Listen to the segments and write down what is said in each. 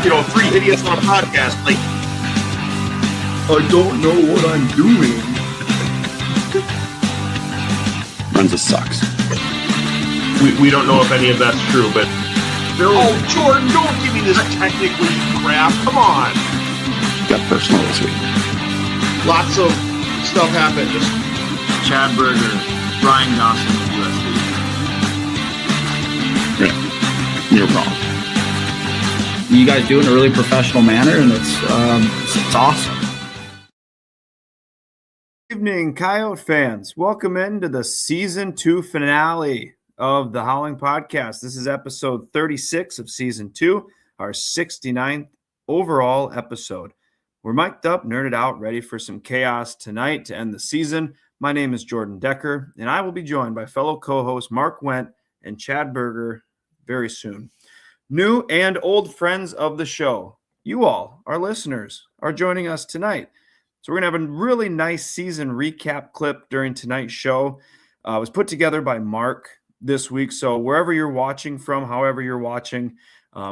three idiots on a podcast. Like, I don't know what I'm doing. Runs sucks. We don't know if any of that's true, but Jordan, don't give me this technically crap. Come on. Got personal this week. Lots of stuff happened. Just Chad Berger, Brian Dawson of USD. Yeah, you're wrong. You guys do it in a really professional manner, and it's awesome. Good evening, Coyote fans. Welcome into the Season 2 finale of the Howling Podcast. This is episode 36 of Season 2, our 69th overall episode. We're mic'd up, nerded out, ready for some chaos tonight to end the season. My name is Jordan Decker, and I will be joined by fellow co-hosts Mark Wendt and Chad Berger very soon. New and old friends of the show, you all, our listeners, are joining us tonight. So we're going to have a really nice season recap clip during tonight's show. It was put together by Mark this week. So wherever you're watching from, however you're watching,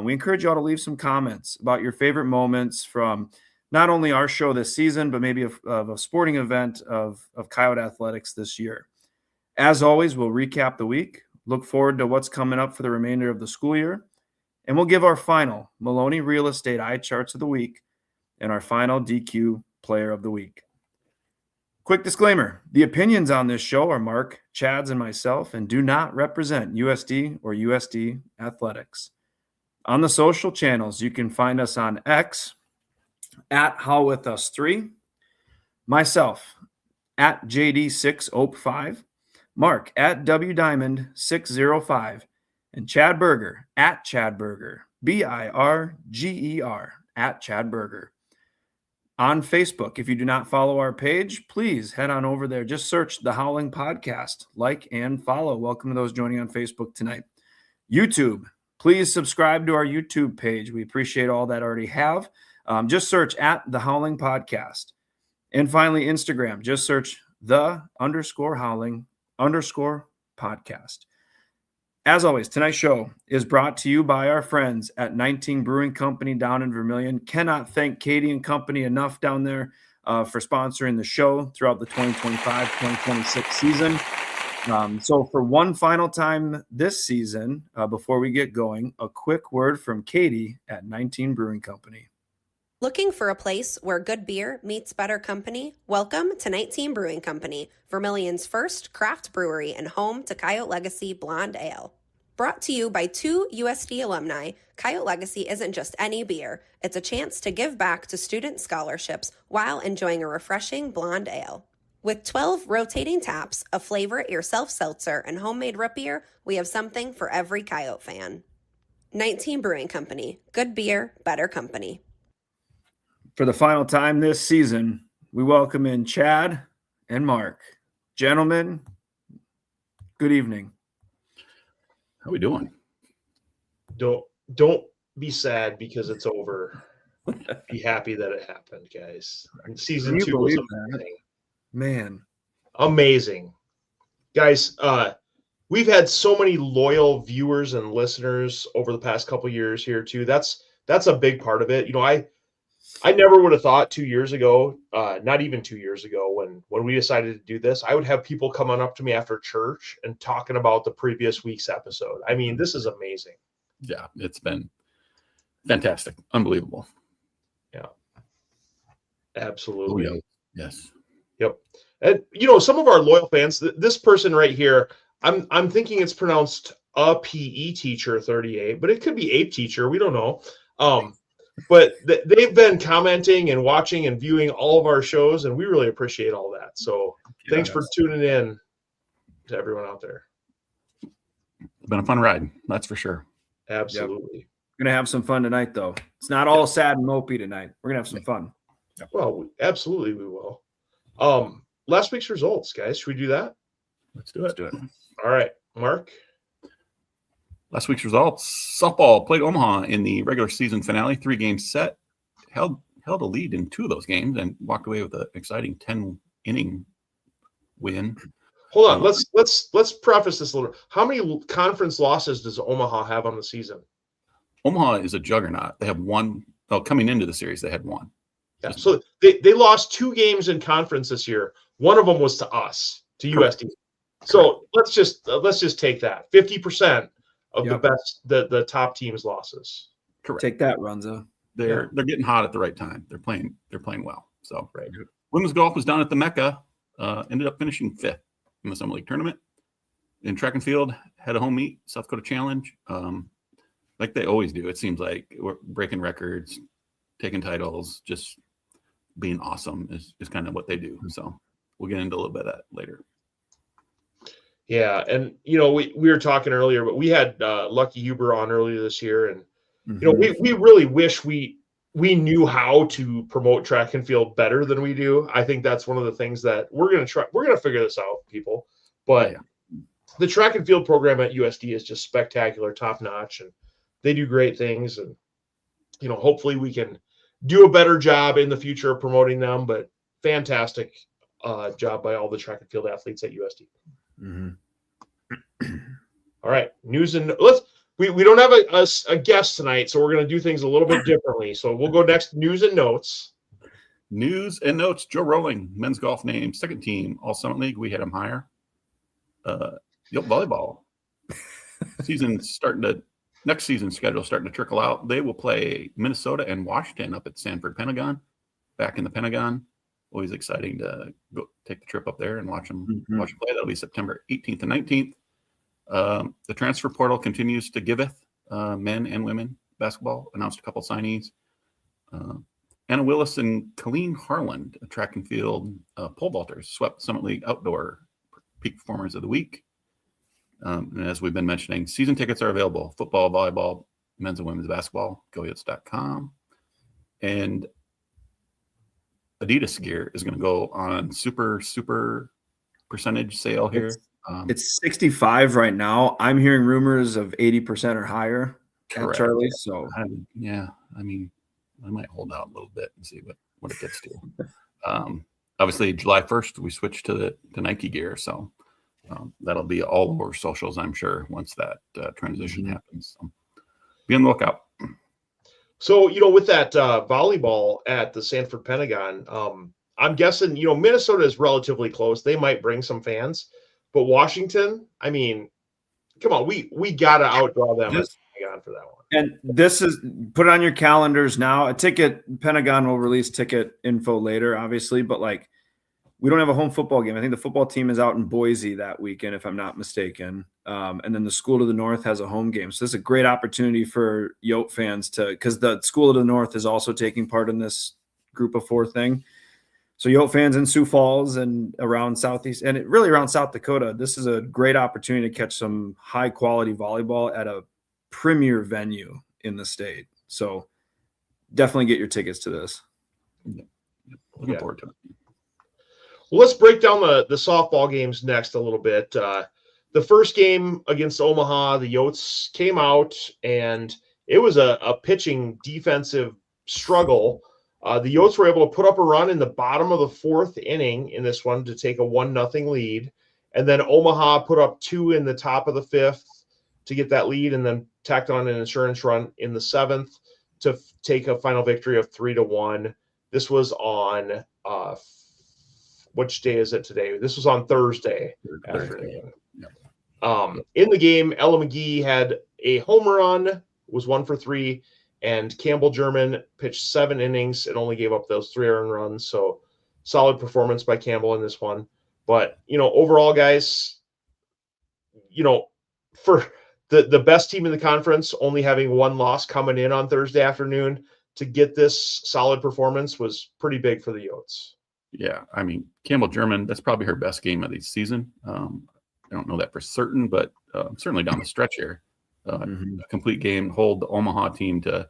we encourage you all to leave some comments about your favorite moments from not only our show this season, but maybe of a sporting event of Coyote Athletics this year. As always, we'll recap the week, look forward to what's coming up for the remainder of the school year, and we'll give our final Maloney Real Estate Eye Charts of the week and our final DQ Player of the Week. Quick disclaimer, the opinions on this show are Mark, Chad's, and myself and do not represent USD or USD Athletics. On the social channels, you can find us on X at HowWithUs3, myself at JD6OP5, Mark at WDiamond605, and Chad Berger at Chad Berger, BIRGER at Chad Berger. On Facebook, if you do not follow our page, please head on over there. Just search The Howling Podcast, like and follow. Welcome to those joining on Facebook tonight. YouTube, please subscribe to our YouTube page. We appreciate all that already have. Just search at The Howling Podcast. And finally, Instagram, just search _Howling_podcast. As always, tonight's show is brought to you by our friends at 19 Brewing Company down in Vermilion. Cannot thank Katie and company enough down there for sponsoring the show throughout the 2025-2026 season. So for one final time this season, before we get going, a quick word from Katie at 19 Brewing Company. Looking for a place where good beer meets better company? Welcome to 19 Brewing Company, Vermilion's first craft brewery and home to Coyote Legacy Blonde Ale. Brought to you by 2 USD alumni, Coyote Legacy isn't just any beer. It's a chance to give back to student scholarships while enjoying a refreshing blonde ale. With 12 rotating taps, a flavor at your self-seltzer, and homemade root beer, we have something for every Coyote fan. 19 Brewing Company. Good beer, better company. For the final time this season, we welcome in Chad and Mark. Gentlemen, good evening. How we doing? don't be sad because it's over. Be happy that it happened, guys. Season 2 was amazing. Man. Amazing. Guys, we've had so many loyal viewers and listeners over the past couple years here too. That's a big part of it. I never would have thought 2 years ago, not even 2 years ago, when we decided to do this, I would have people coming up to me after church and talking about the previous week's episode. I mean, this is amazing. Yeah, it's been fantastic. Unbelievable. Yeah. Absolutely. Oh, yeah. Yes. Yep. And some of our loyal fans, this person right here, I'm thinking it's pronounced a PE teacher 38, but it could be ape teacher. We don't know. But they've been commenting and watching and viewing all of our shows, and we really appreciate all that. So thanks for tuning in to everyone out there. It's been a fun ride, that's for sure. Absolutely. Yep. We're going to have some fun tonight, though. It's not all sad and mopey tonight. We're going to have some fun. Well, absolutely we will. Last week's results, guys. Should we do that? Let's do it. All right. Mark? Last week's results: softball played Omaha in the regular season finale, 3-game set, held a lead in 2 of those games, and walked away with an exciting 10-inning win. Hold on, let's preface this a little. How many conference losses does Omaha have on the season? Omaha is a juggernaut. They have one. Oh, coming into the series, they had one. Yeah. So they lost 2 games in conference this year. One of them was to us, to Correct. USD. So let's just take that 50% of the top team's losses. Correct. Take that, Runza. They're getting hot at the right time. They're playing well. So women's golf was down at the Mecca. Ended up finishing 5th in the Summer League tournament. In track and field, had a home meet, South Dakota Challenge. Like they always do. It seems like we're breaking records, taking titles, just being awesome is kind of what they do. So we'll get into a little bit of that later. Yeah, and we were talking earlier, but we had Lucky Huber on earlier this year, and we really wish we knew how to promote track and field better than we do. I think that's one of the things that we're gonna try. We're gonna figure this out, people. But the track and field program at USD is just spectacular, top notch, and they do great things. And hopefully we can do a better job in the future of promoting them. But fantastic job by all the track and field athletes at USD. All right, news and we don't have a guest tonight, so we're going to do things a little bit differently. So we'll go next, news and notes. News and notes. Joe Rowling, men's golf named 2nd team All Summit League. We had him higher. Volleyball next season schedule starting to trickle out. They will play Minnesota and Washington up at Sanford Pentagon, back in the Pentagon. Always exciting to go take the trip up there and watch them play. That'll be September 18th and 19th. The transfer portal continues to giveth men and women basketball. Announced a couple signees. Anna Willis and Colleen Harland, track and field pole vaulters, swept Summit League outdoor peak performers of the week. And as we've been mentioning, season tickets are available. Football, volleyball, men's and women's basketball, goyets.com. And Adidas gear is going to go on super percentage sale here. It's 65 right now. I'm hearing rumors of 80% or higher at Charlie. So I might hold out a little bit and see what it gets to. Obviously, July 1st, we switched to the Nike gear. So that'll be all over socials, I'm sure, once that transition happens. So be on the lookout. So, with that volleyball at the Sanford Pentagon, I'm guessing, Minnesota is relatively close. They might bring some fans, but Washington, come on, we got to outdraw them at the Pentagon for that one. And this is put it on your calendars now. Pentagon will release ticket info later, obviously, but we don't have a home football game. I think the football team is out in Boise that weekend, if I'm not mistaken. And then the School to the North has a home game. So this is a great opportunity for Yote fans because the School to the North is also taking part in this group of 4 thing. So Yote fans in Sioux Falls and around Southeast and really around South Dakota, this is a great opportunity to catch some high quality volleyball at a premier venue in the state. So definitely get your tickets to this. Looking forward to it. Well, let's break down the softball games next a little bit. The first game against Omaha, the Yotes came out, and it was a pitching defensive struggle. The Yotes were able to put up a run in the bottom of the 4th inning in this one to take a 1-0 lead. And then Omaha put up 2 in the top of the 5th to get that lead, and then tacked on an insurance run in the 7th to take a final victory of 3-1. This was on which day is it today? This was on Thursday afternoon. In the game, Ella McGee had a home run, was 1 for 3, and Campbell German pitched 7 innings and only gave up those 3 earned runs. So solid performance by Campbell in this one. But, overall, guys, for the best team in the conference, only having 1 loss coming in on Thursday afternoon, to get this solid performance was pretty big for the Yotes. Yeah, Campbell German, that's probably her best game of the season. I don't know that for certain, but certainly down the stretch here. A complete game, hold the Omaha team to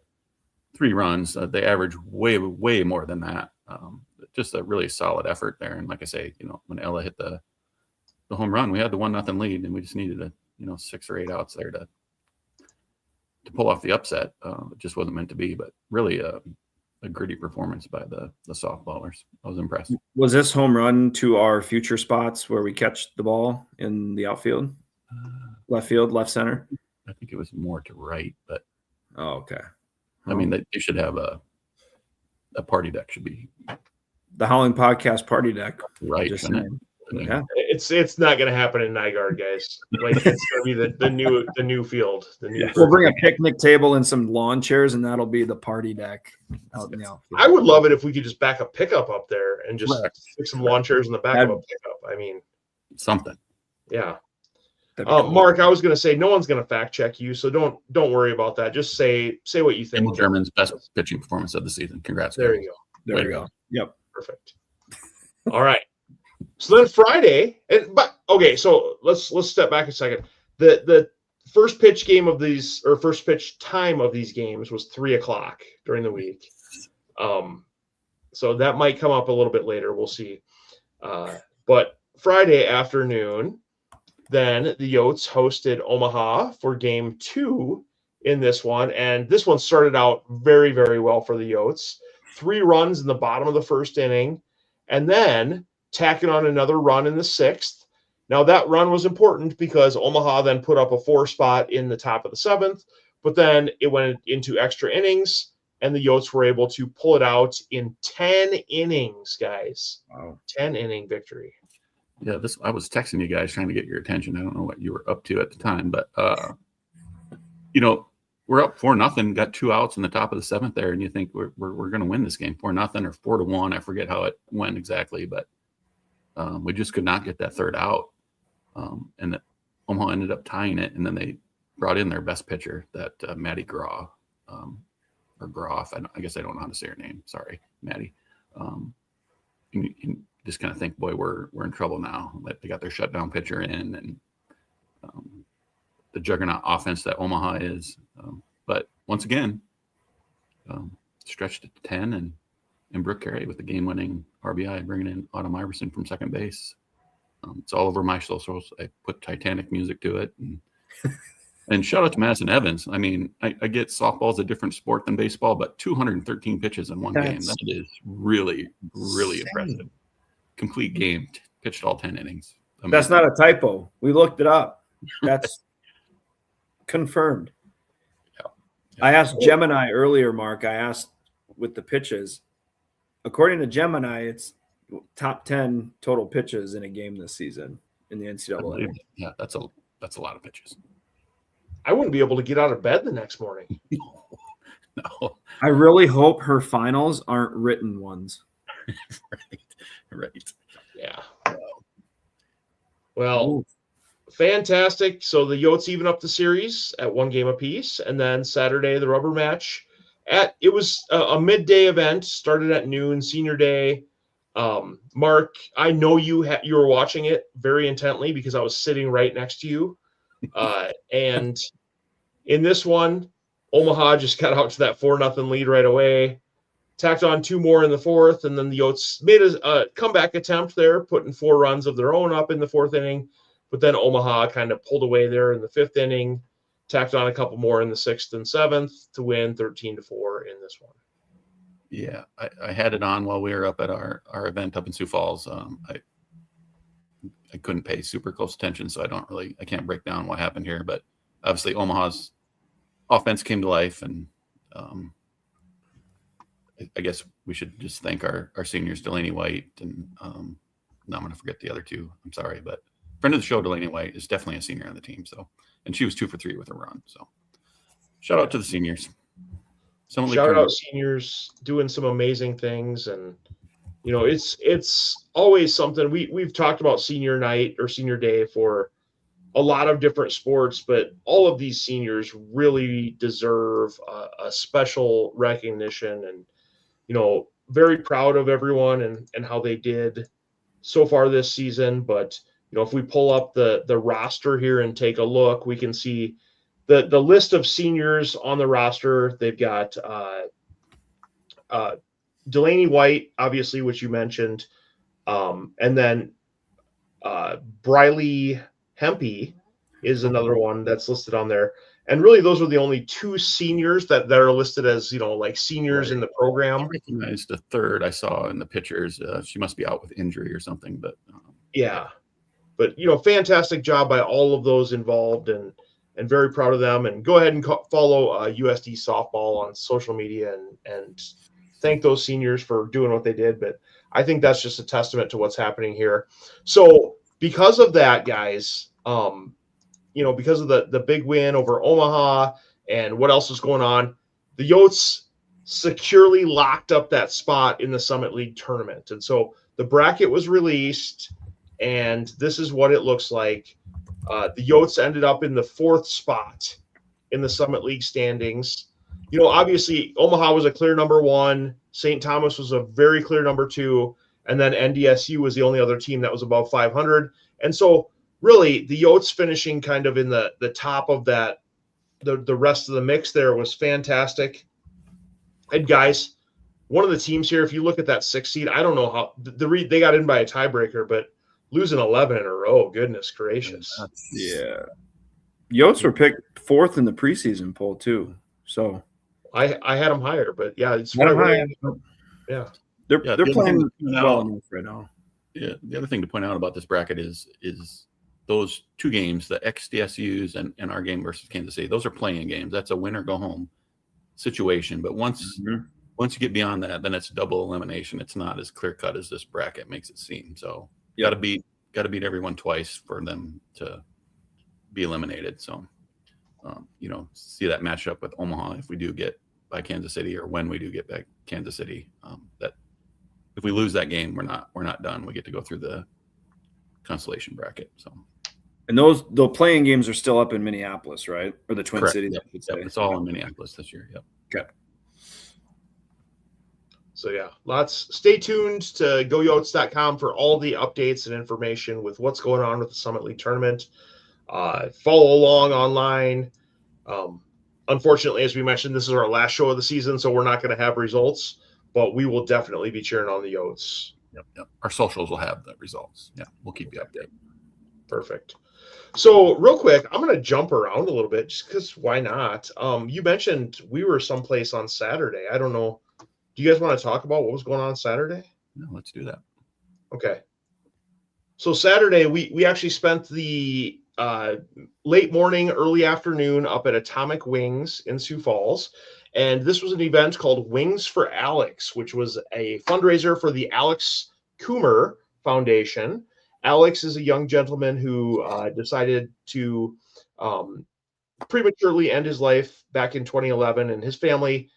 3 runs. They average way more than that. Just a really solid effort there. And like I say, when Ella hit the home run, we had the 1-0 lead, and we just needed 6 or 8 outs there to pull off the upset. It just wasn't meant to be, but really a gritty performance by the softballers. I was impressed. Was this home run to our future spots where we catch the ball in the outfield, left field, left center? I think it was more to right, but Oh, okay. I mean, they should have a party deck should be The Howling Podcast party deck. right. Just Shouldn't saying. it? I mean, Yeah. It's not going to happen in Nygaard, guys. Like it's going to be the new field. The new. We'll bring a picnic table and some lawn chairs, and that'll be the party deck. I would love it if we could just back a pickup up there and just Correct. stick some lawn chairs in the back of a pickup. I mean, something. yeah. Cool. Mark, I was going to say no one's going to fact check you, so don't worry about that. Just say what you think. Emil German's best pitching performance of the season. Congrats. There you go. There you go. Yep. Perfect. All right. So then Friday, so let's step back a second. The first pitch game of these, or first pitch time of these games, was 3:00 during the week. So that might come up a little bit later. We'll see. But Friday afternoon, then the Yotes hosted Omaha for game 2 in this one, and this one started out very, very well for the Yotes. 3 runs in the bottom of the first inning, and then tacking on another run in the 6th. Now, that run was important because Omaha then put up a 4 spot in the top of the 7th, but then it went into extra innings, and the Yotes were able to pull it out in 10 innings, guys. Wow. 10-inning victory. Yeah, I was texting you guys trying to get your attention. I don't know what you were up to at the time, but we're up 4-0, got 2 outs in the top of the 7th there, and you think we're going to win this game 4-0 or 4-1. I forget how it went exactly, but we just could not get that third out, and Omaha ended up tying it, and then they brought in their best pitcher, that Maddie Groff, or Groff. I guess I don't know how to say her name. Sorry, Maddie. You just kind of think, boy, we're in trouble now. They got their shutdown pitcher in, and the juggernaut offense that Omaha is. But once again, stretched it to 10, and Brooke Carey with the game-winning RBI, bringing in Autumn Iverson from second base. It's all over my socials. I put Titanic music to it. And shout out to Madison Evans. I mean, I get softball's a different sport than baseball, but 213 pitches in one game. That is really, really impressive. Complete game, pitched all 10 innings. Amazing. That's not a typo. We looked it up. That's confirmed. Yeah. I asked Gemini earlier, Mark. I asked with the pitches. According to Gemini, it's top 10 total pitches in a game this season in the NCAA. Yeah, that's a lot of pitches. I wouldn't be able to get out of bed the next morning. No. I really hope her finals aren't written ones. Right. Yeah. Well, fantastic. So the Yotes even up the series at 1 game apiece, and then Saturday the rubber match. It was a midday event, started at noon, senior day. Mark, I know you were watching it very intently because I was sitting right next to you. And in this one, Omaha just got out to that 4-0 lead right away, tacked on 2 more in the 4th, and then the Yotes made a comeback attempt there, putting 4 runs of their own up in the 4th inning. But then Omaha kind of pulled away there in the 5th inning, tacked on a couple more in the 6th and 7th to win 13-4 in this one. Yeah, I had it on while we were up at our event up in Sioux Falls. I couldn't pay super close attention, so I can't break down what happened here. But obviously, Omaha's offense came to life, and I guess we should just thank our seniors, Delaney White, and now I'm going to forget the other 2. I'm sorry, but friend of the show, Delaney White, is definitely a senior on the team. So, and she was 2 for 3 with a run. So, shout out to the seniors. Shout out seniors doing some amazing things, and it's always something we've talked about senior night or senior day for a lot of different sports, but all of these seniors really deserve a special recognition, and very proud of everyone and how they did so far this season. But if we pull up the roster here and take a look, we can see the list of seniors on the roster. They've got Delaney White, obviously, which you mentioned, and then Briley Hempy is another one that's listed on there. And really, those are the only 2 seniors that are listed as seniors in the program. I recognized the third I saw in the pictures. She must be out with injury or something, but yeah. But fantastic job by all of those involved, and and very proud of them. And go ahead and follow USD softball on social media and thank those seniors for doing what they did. But I think that's just a testament to what's happening here. So because of that, guys, because of the big win over Omaha and what else is going on, the Yotes securely locked up that spot in the Summit League tournament. And so the bracket was released, and this is what it looks like. The Yotes ended up in the 4th spot in the Summit League standings. Obviously, Omaha was a clear number 1. St. Thomas was a very clear number 2. And then NDSU was the only other team that was above 500. And so, really, the Yotes finishing kind of in the top of that, the rest of the mix there was fantastic. And, guys, one of the teams here, if you look at that 6th seed, I don't know how they got in by a tiebreaker, but losing 11 in a row, goodness gracious. Yeah. Yotes were picked 4th in the preseason poll, too. So I had them higher, but yeah, it's higher. Yeah. They're playing well enough right now. Yeah, the other thing to point out about this bracket is those 2 games, the XDSUs and our game versus Kansas City. Those are playing games. That's a win or go home situation. But once you get beyond that, then it's double elimination. It's not as clear cut as this bracket makes it seem. So you got to beat everyone twice for them to be eliminated. So see that matchup with Omaha if we do get by Kansas City, or when we do get back Kansas City. That if we lose that game, we're not done. We get to go through the consolation bracket. So, and the playing games are still up in Minneapolis, right? Or the Twin correct. Cities. Yep. It's all in Minneapolis this year. Yep. Okay. So yeah, stay tuned to goyotes.com for all the updates and information with what's going on with the Summit League tournament. Follow along online. Unfortunately, as we mentioned, this is our last show of the season, so we're not going to have results, but we will definitely be cheering on the Yotes. Yep. Our socials will have the results. Yeah, we'll keep you updated. Perfect. So real quick, I'm going to jump around a little bit just because why not? You mentioned we were someplace on Saturday. I don't know. Do you guys want to talk about what was going on Saturday? No, let's do that. Okay. So Saturday, we actually spent the late morning, early afternoon up at Atomic Wings in Sioux Falls. And this was an event called Wings for Alex, which was a fundraiser for the Alex Coomer Foundation. Alex is a young gentleman who decided to prematurely end his life back in 2011, and his family,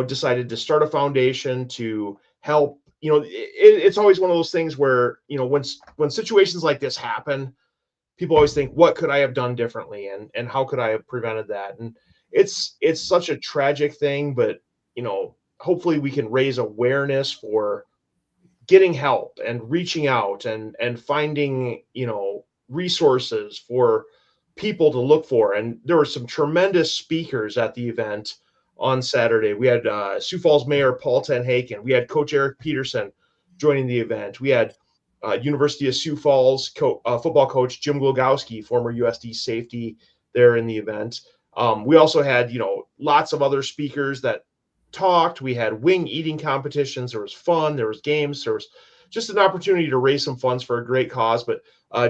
decided to start a foundation to help. It's always one of those things where, when situations like this happen, people always think, what could I have done differently? And how could I have prevented that? And it's such a tragic thing, but, hopefully we can raise awareness for getting help and reaching out and finding, resources for people to look for. And there were some tremendous speakers at the event on Saturday. We had Sioux Falls Mayor Paul Tenhaken. We had Coach Eric Peterson joining the event. We had University of Sioux Falls football coach Jim Glogowski, former USD safety, there in the event. We also had, lots of other speakers that talked. We had wing eating competitions. There was fun. There was games. There was just an opportunity to raise some funds for a great cause. But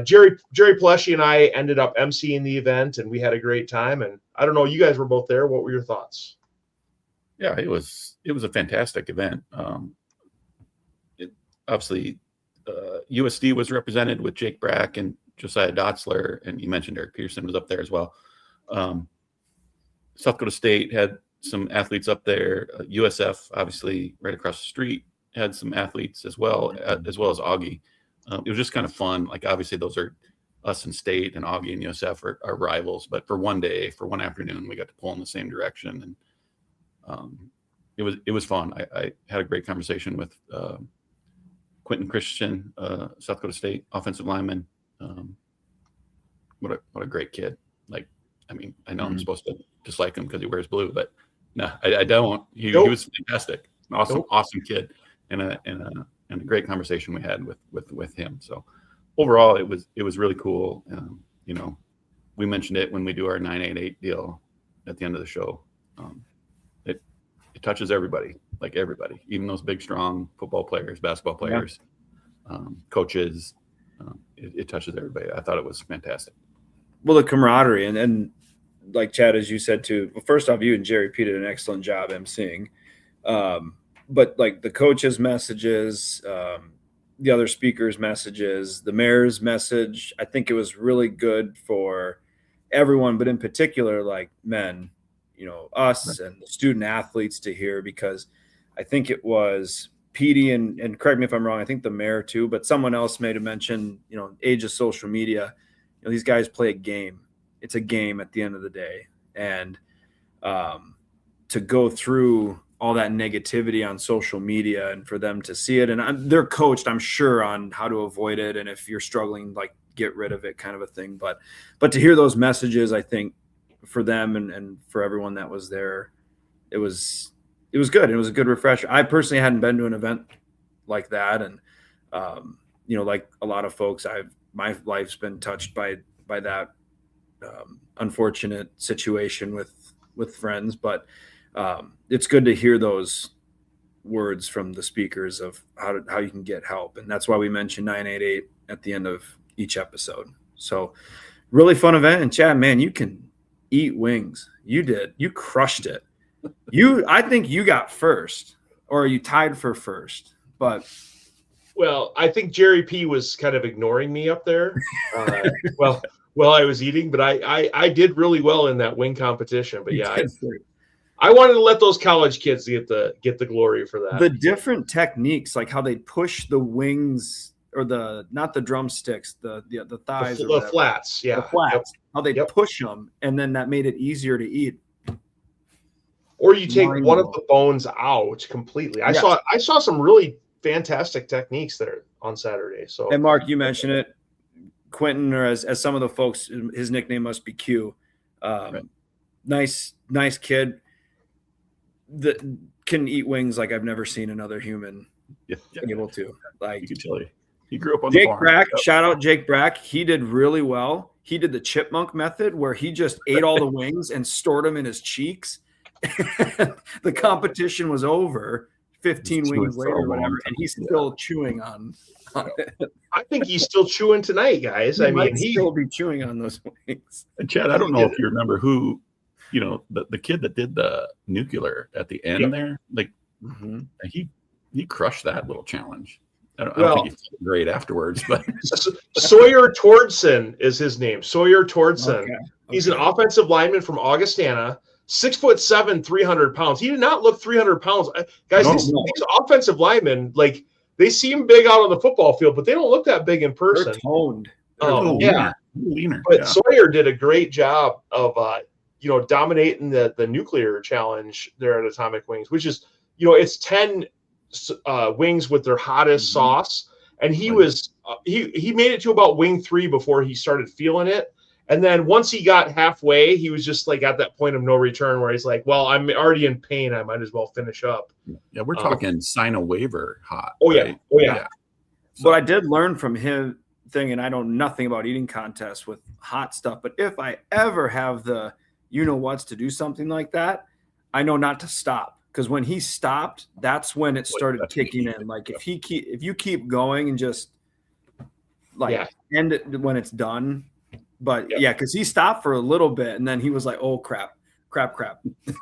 Jerry Pleshy and I ended up emceeing the event, and we had a great time. And I don't know, you guys were both there. What were your thoughts? Yeah, it was a fantastic event. Obviously, USD was represented with Jake Brack and Josiah Dotzler, and you mentioned Eric Peterson was up there as well. South Dakota State had some athletes up there. USF, obviously, right across the street, had some athletes as well as Augie. It was just kind of fun. Like, obviously, those are us in state, and Augie and USF are rivals. But for one day, for one afternoon, we got to pull in the same direction, and it was fun. I had a great conversation with Quentin Christian, South Dakota State offensive lineman. What a great kid! Like, I mean, I know I'm supposed to dislike him because he wears blue, but no, I don't. He was fantastic, awesome kid, and a great conversation we had with him. So overall, it was really cool. We mentioned it when we do our 988 deal at the end of the show. It touches everybody, like everybody, even those big, strong football players, basketball players, coaches. It touches everybody. I thought it was fantastic. Well, the camaraderie and like Chad, as you said too, well, first off, you and Jerry P did an excellent job emceeing. But like the coaches' messages, the other speakers' messages, the mayor's message, I think it was really good for everyone, but in particular, like men, us and the student athletes to hear, because I think it was Petey and correct me if I'm wrong, I think the mayor too, but someone else made a mention, age of social media, these guys play a game. It's a game at the end of the day. And to go through all that negativity on social media and for them to see it, and they're coached, I'm sure, on how to avoid it. And if you're struggling, like, get rid of it kind of a thing. But to hear those messages, I think for them and for everyone that was there, it was good. It was a good refresher. I personally hadn't been to an event like that. And, like a lot of folks, my life's been touched by that unfortunate situation with friends, but it's good to hear those words from the speakers of how you can get help. And that's why we mentioned 988 at the end of each episode. So really fun event. And Chad, man, you can eat wings. You crushed it. I think you got first, or you tied for first, but well, I think Jerry P was kind of ignoring me up there. While I was eating, but I did really well in that wing competition. But yeah, I wanted to let those college kids get the glory for that. The different techniques, like how they push the wings, or not the drumsticks, the thighs, the flats, yeah, the flats. Yep. How they push them, and then that made it easier to eat. Or you take one of the bones out completely. I saw some really fantastic techniques there on Saturday. So, and Mark, you mentioned it. Quentin, or as some of the folks, his nickname must be Q. Right. Nice kid that can eat wings like I've never seen another human able to. Like, you can tell he grew up on Jake the farm. Brack. Shout out Jake Brack. He did really well. He did the chipmunk method where he just ate all the wings and stored them in his cheeks. The competition was over 15 wings later or whatever, and he's still chewing on it. I think he's still chewing tonight, guys. He still be chewing on those wings. And Chad, I don't know if you remember who, the kid that did the nuclear at the end there, like he crushed that little challenge. I don't think he felt great afterwards, but Sawyer Tordson is his name. Sawyer Tordson. Okay. He's an offensive lineman from Augustana. 6'7", 300 pounds. He did not look 300 pounds. Guys, these offensive linemen, like, they seem big out on the football field, but they don't look that big in person. They're toned. Leaner. But Sawyer did a great job of, dominating the nuclear challenge there at Atomic Wings, which is, it's 10 wings with their hottest sauce. And he was, he made it to about wing 3 before he started feeling it. And then once he got halfway, he was just like at that point of no return where he's like, well, I'm already in pain. I might as well finish up. Yeah, we're talking sign a waiver hot. Oh, right? Yeah. So, but I did learn from him and I know nothing about eating contests with hot stuff. But if I ever have the what's to do something like that, I know not to stop. Because when he stopped, that's when it started kicking in. Like if you keep going and just end it when it's done. But because he stopped for a little bit and then he was like, oh crap.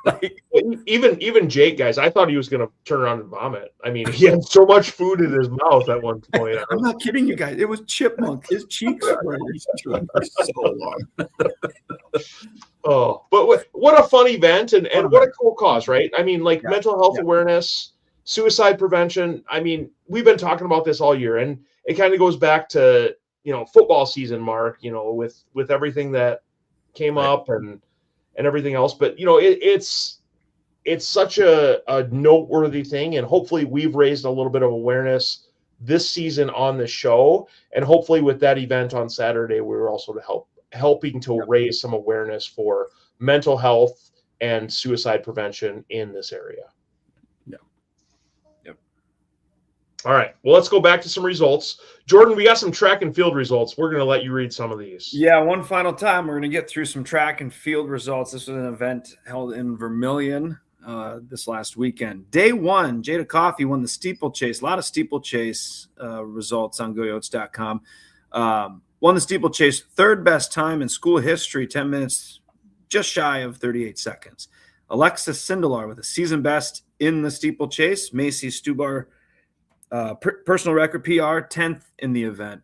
Like, even Jake, guys, I thought he was going to turn around and vomit. I mean, he had so much food in his mouth at one point. I'm not kidding you guys. It was chipmunk. His cheeks were chewing for so long. Oh, but what a fun event and what a cool cause, right? I mean, like mental health awareness, suicide prevention. I mean, we've been talking about this all year, and it kind of goes back to, football season, Mark, with everything that came up and everything else. But, it's such a noteworthy thing. And hopefully we've raised a little bit of awareness this season on the show. And hopefully with that event on Saturday, we were also helping to raise some awareness for mental health and suicide prevention in this area. All right. Well, let's go back to some results. Jordan, we got some track and field results. We're going to let you read some of these. Yeah, one final time. We're going to get through some track and field results. This was an event held in Vermilion this last weekend. Day 1, Jada Coffey won the steeplechase. A lot of steeplechase results on GoYotes.com. Won the steeplechase, third best time in school history, 10 minutes, just shy of 38 seconds. Alexis Sindelar with a season best in the steeplechase. Macy Stubar, personal record PR, 10th in the event.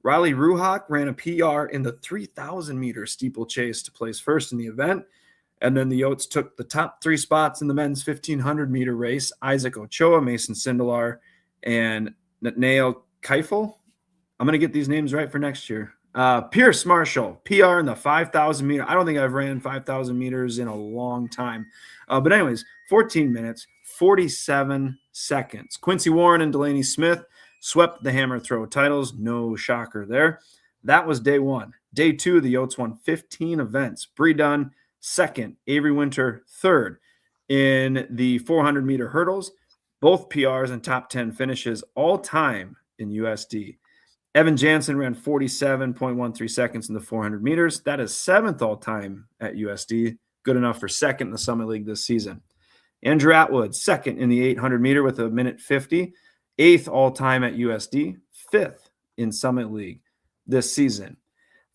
Riley Ruhock ran a PR in the 3,000 meter steeplechase to place first in the event. And then the Yotes took the top 3 spots in the men's 1,500 meter race. Isaac Ochoa, Mason Sindelar, and Nathaniel Keifel. I'm going to get these names right for next year. Pierce Marshall, PR in the 5,000 meter. I don't think I've ran 5,000 meters in a long time. But anyways, 14 minutes, 47 seconds. Quincy Warren and Delaney Smith swept the hammer throw titles. No shocker there. That was day 1. Day 2, the Yotes won 15 events. Bree Dunn, 2nd. Avery Winter, 3rd. In the 400 meter hurdles, both PRs and top 10 finishes all time in USD. Evan Jansen ran 47.13 seconds in the 400 meters. That is 7th all time at USD. Good enough for 2nd in the Summit League this season. Andrew Atwood, 2nd in the 800 meter with a minute 50. 8th all time at USD. 5th in Summit League this season.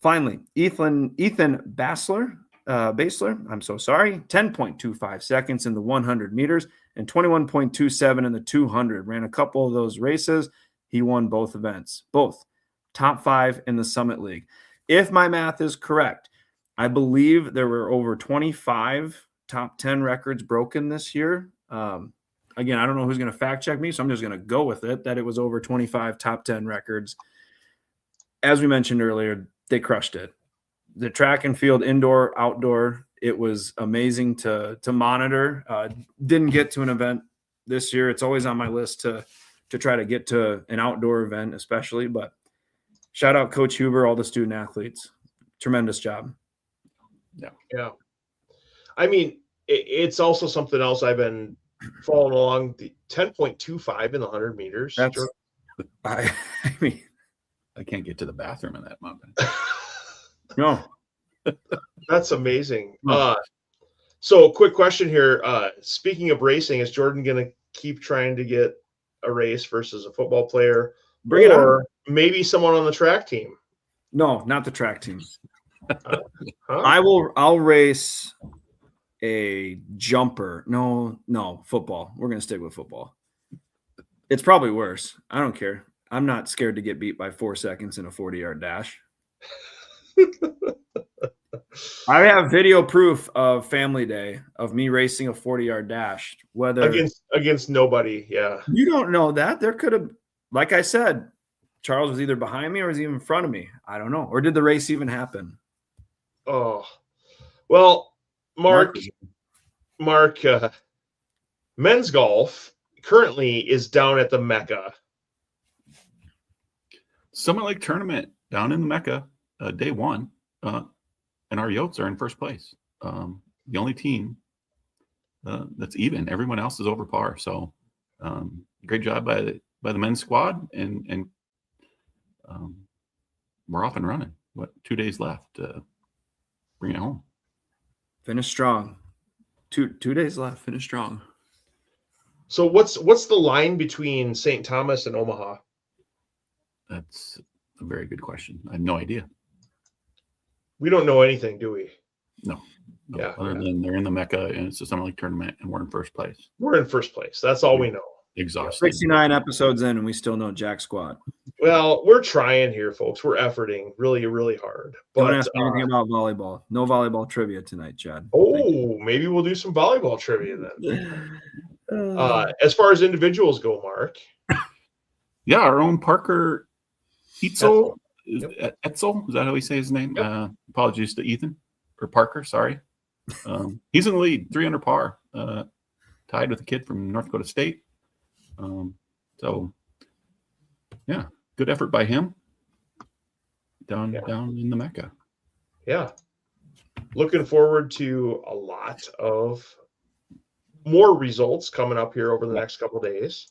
Finally, Ethan Basler, I'm so sorry, 10.25 seconds in the 100 meters and 21.27 in the 200. Ran a couple of those races. He won both events, both top 5 in the Summit League. If my math is correct, I believe there were over 25 top 10 records broken this year. Again, I don't know who's going to fact check me, so I'm just going to go with it that it was over 25 top 10 records. As we mentioned earlier, they crushed it. The track and field, indoor, outdoor, it was amazing to monitor. Didn't get to an event this year. It's always on my list to try to get to an outdoor event, especially. But shout out Coach Huber, all the student athletes. Tremendous job. Yeah. I mean, it's also something else I've been following along. The 10.25 in the 100 meters. I mean, I can't get to the bathroom in that moment. no. That's amazing. So quick question here. Speaking of racing, is Jordan going to keep trying to get a race versus a football player? Bring it or on. Maybe someone on the track team? No, not the track team. Huh? I'll race a jumper. No, football. We're going to stick with football. It's probably worse. I don't care. I'm not scared to get beat by 4 seconds in a 40-yard dash. I have video proof of Family Day of me racing a 40-yard dash. Whether against nobody, yeah. You don't know that. There could have, like I said, Charles was either behind me or was he in front of me. I don't know. Or did the race even happen? Oh, well, Mark, men's golf currently is down at the Mecca. Summit Lake tournament down in the Mecca, day 1, and our Yotes are in first place. The only team that's even. Everyone else is over par. So great job by the men's squad, and we're off and running. 2 days left? Bring it home. Finish strong. Two days left. Finish strong. So what's the line between St. Thomas and Omaha? That's a very good question. I have no idea. We don't know anything, do we? No. Yeah. Other than they're in the Mecca and it's a Summer League tournament and we're in first place. We're in first place. That's all we know. Exhausted. 69 episodes in and we still know jack squat. Well, we're trying here, folks. We're efforting really, really hard. But don't ask me anything about volleyball. No volleyball trivia tonight, Chad. Oh, maybe we'll do some volleyball trivia then. As far as individuals go, Mark. Yeah, our own Parker Etzel. Yep. Etzel, is that how we say his name? Yep. Apologies to Ethan or Parker. Sorry. He's in the lead, 3 under par, tied with a kid from North Dakota State. So, yeah, good effort by him down in the Mecca. Yeah, looking forward to a lot of more results coming up here over the next couple of days.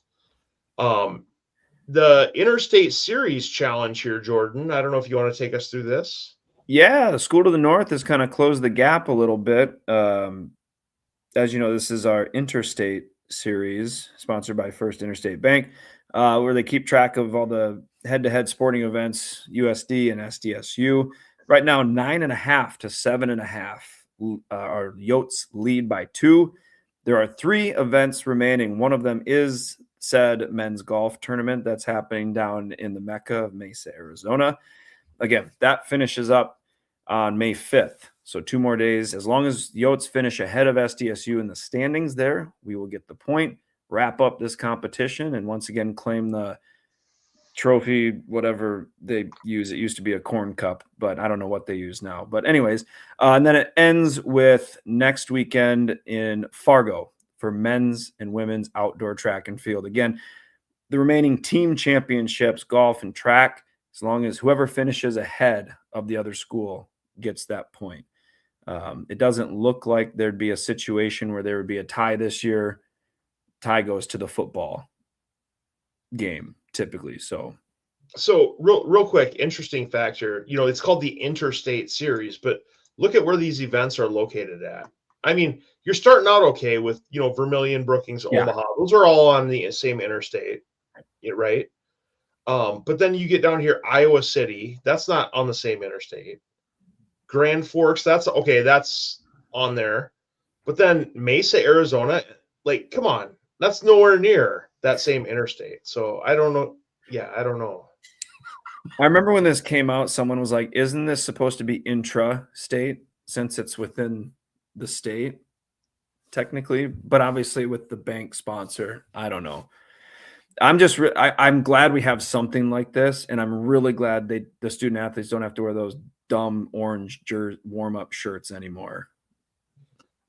The Interstate Series Challenge here, Jordan. I don't know if you want to take us through this. Yeah, the School to the North has kind of closed the gap a little bit. As you know, this is our Interstate Series, sponsored by First Interstate Bank, where they keep track of all the head-to-head sporting events, USD and SDSU. Right now, 9.5 to 7.5 our Yotes lead by 2. There are 3 events remaining. One of them is said men's golf tournament that's happening down in the Mecca of Mesa, Arizona. Again, that finishes up on May 5th. So 2 more days. As long as Yotes finish ahead of SDSU in the standings there, we will get the point, wrap up this competition, and once again claim the trophy, whatever they use. It used to be a corn cup, but I don't know what they use now. But anyways, and then it ends with next weekend in Fargo for men's and women's outdoor track and field. Again, the remaining team championships, golf and track, as long as whoever finishes ahead of the other school gets that point. It doesn't look like there'd be a situation where there would be a tie this year. Tie goes to the football game typically. So real quick, interesting factor. It's called the Interstate Series, but look at where these events are located at. I mean, you're starting out okay with Vermilion, Brookings, Omaha. Those are all on the same interstate, right? But then you get down here, Iowa City. That's not on the same interstate. Grand Forks, that's on there. But then Mesa, Arizona, like, come on, that's nowhere near that same interstate. So I don't know. Yeah, I don't know. I remember when this came out, someone was like, isn't this supposed to be intra-state since it's within the state technically? But obviously with the bank sponsor, I don't know. I'm glad we have something like this, and I'm really glad the student athletes don't have to wear those dumb orange warm-up shirts anymore.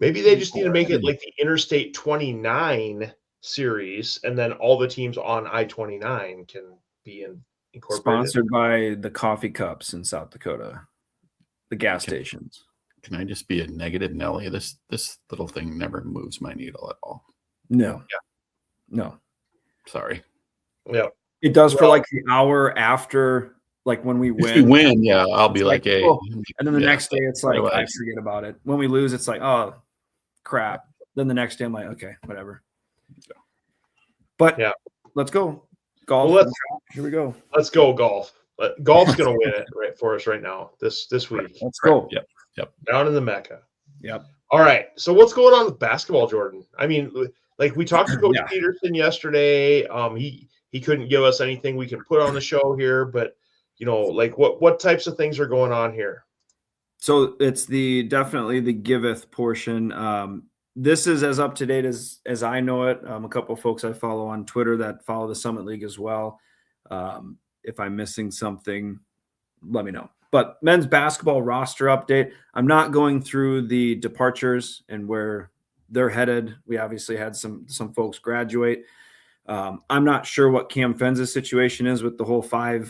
Maybe they just need to make it like the Interstate 29 series, and then all the teams on I-29 can be incorporated. Sponsored by the coffee cups in South Dakota, the gas stations. Can I just be a negative Nelly? This little thing never moves my needle at all. No. Yeah. No. Sorry. Yeah. It does for like the hour after, like when we win. If we win, yeah, I'll be like, hey. Oh. And then the next day, it's like, I forget about it. When we lose, it's like, oh, crap. Then the next day, I'm like, okay, whatever. But yeah, let's go. Golf. Well, here we go. Let's go golf. Golf's going to win it right for us right now this week. Let's go. Yep. Down in the Mecca. Yep. All right. So what's going on with basketball, Jordan? I mean, like we talked to Coach Peterson yesterday. He couldn't give us anything we can put on the show here, but like what types of things are going on here? So it's definitely the giveth portion. This is as up to date as I know it. A couple of folks I follow on Twitter that follow the Summit League as well. If I'm missing something, let me know. But men's basketball roster update. I'm not going through the departures and where they're headed. We obviously had some folks graduate. I'm not sure what Cam Fenz's situation is with the whole 4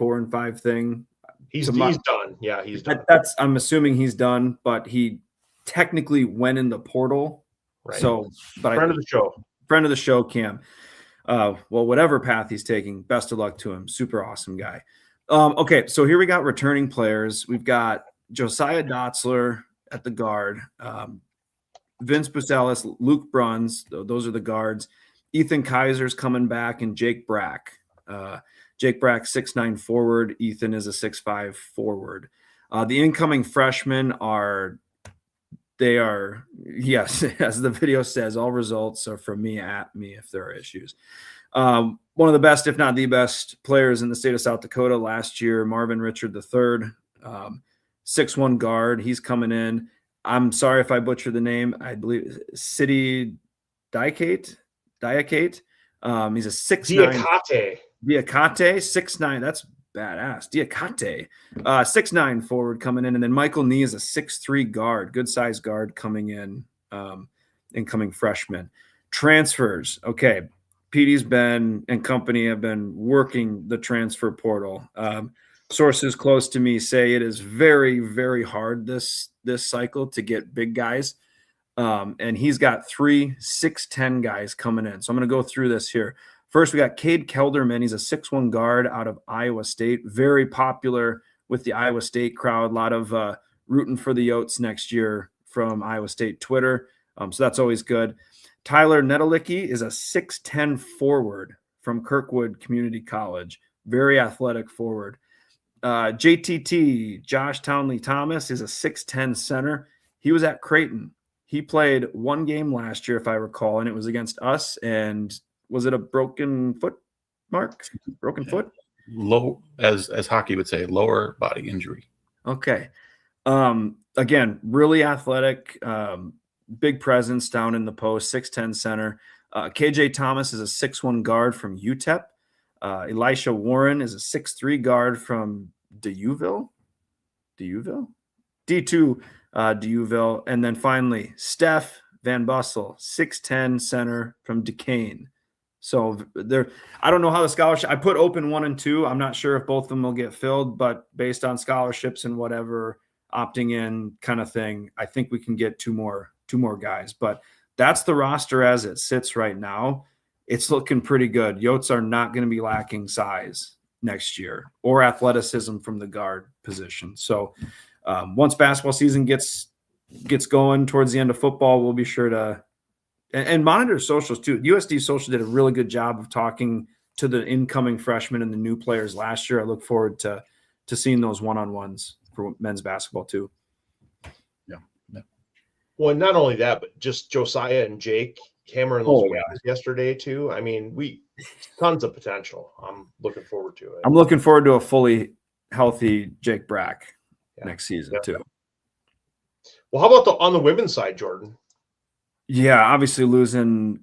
and 5 thing. He's done. Yeah, he's done. I'm assuming he's done, but he technically went in the portal. Right. So, but friend of the show, Cam. Well, whatever path he's taking, best of luck to him. Super awesome guy. Okay, so here we got returning players. We've got Josiah Dotzler at the guard, Vince Bucelis, Luke Bruns. Those are the guards. Ethan Kaiser's coming back, and Jake Brack. Jake Brack, 6'9" forward. Ethan is a 6'5" forward. The incoming freshmen yes, as the video says, all results are from me at me if there are issues. One of the best, if not the best, players in the state of South Dakota last year, Marvin Richard III, 6'1" guard. He's coming in. I'm sorry if I butcher the name. I believe City Diakate. He's a 6'9". Diakate, 6'9". That's badass. Diakate, 6'9" forward coming in. And then Michael Nee is a 6'3" guard, good size guard coming in, incoming freshman. Transfers. Okay. PD's and company have been working the transfer portal. Sources close to me say it is very, very hard this cycle to get big guys. And he's got 3 6'10" guys coming in. So I'm going to go through this here. First, we got Cade Kelderman. He's a 6'1" guard out of Iowa State. Very popular with the Iowa State crowd. A lot of rooting for the Yotes next year from Iowa State Twitter. So that's always good. Tyler Nedelicki is a 6'10" forward from Kirkwood Community College. Very athletic forward. JTT, Josh Townley Thomas, is a 6'10" center. He was at Creighton. He played one game last year, if I recall, and it was against us. And was it a broken foot, Mark? Broken foot? Low, as hockey would say, lower body injury. Okay. Again, really athletic, big presence down in the post, 6'10" center. KJ Thomas is a 6'1" guard from UTEP. Elisha Warren is a 6'3" guard from DeUville. D2 DeUville. And then finally, Steph Van Bussel, 6'10" center from Duquesne. So I don't know how the scholarship, I put open 1 and 2. I'm not sure if both of them will get filled, but based on scholarships and whatever opting in kind of thing, I think we can get two more guys. But that's the roster as it sits right now. It's looking pretty good. Yotes are not going to be lacking size next year or athleticism from the guard position. So once basketball season gets going towards the end of football, we'll be sure to and monitor socials too. USD Social did a really good job of talking to the incoming freshmen and the new players last year. I look forward to seeing those one-on-ones for men's basketball too. Yeah. Well, not only that, but just Josiah and Jake hammering those wins yesterday too. I mean, tons of potential. I'm looking forward to it. I'm looking forward to a fully healthy Jake Brack next season too. Well, how about on the women's side, Jordan? Yeah, obviously losing,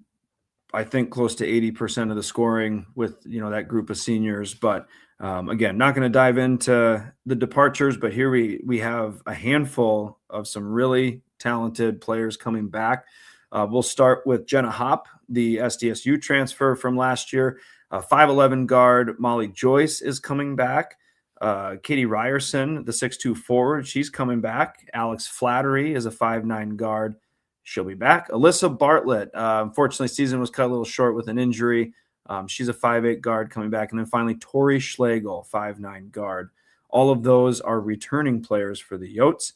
I think, close to 80% of the scoring with that group of seniors. But again, not going to dive into the departures. But here we have a handful of some really talented players coming back. We'll start with Jenna Hopp, the SDSU transfer from last year. 5'11" guard Molly Joyce is coming back. Katie Ryerson, the 6'2" forward, she's coming back. Alex Flattery is a 5'9" guard. She'll be back. Alyssa Bartlett, unfortunately, season was cut a little short with an injury. She's a 5'8" guard coming back. And then finally, Tori Schlegel, 5'9" guard. All of those are returning players for the Yotes.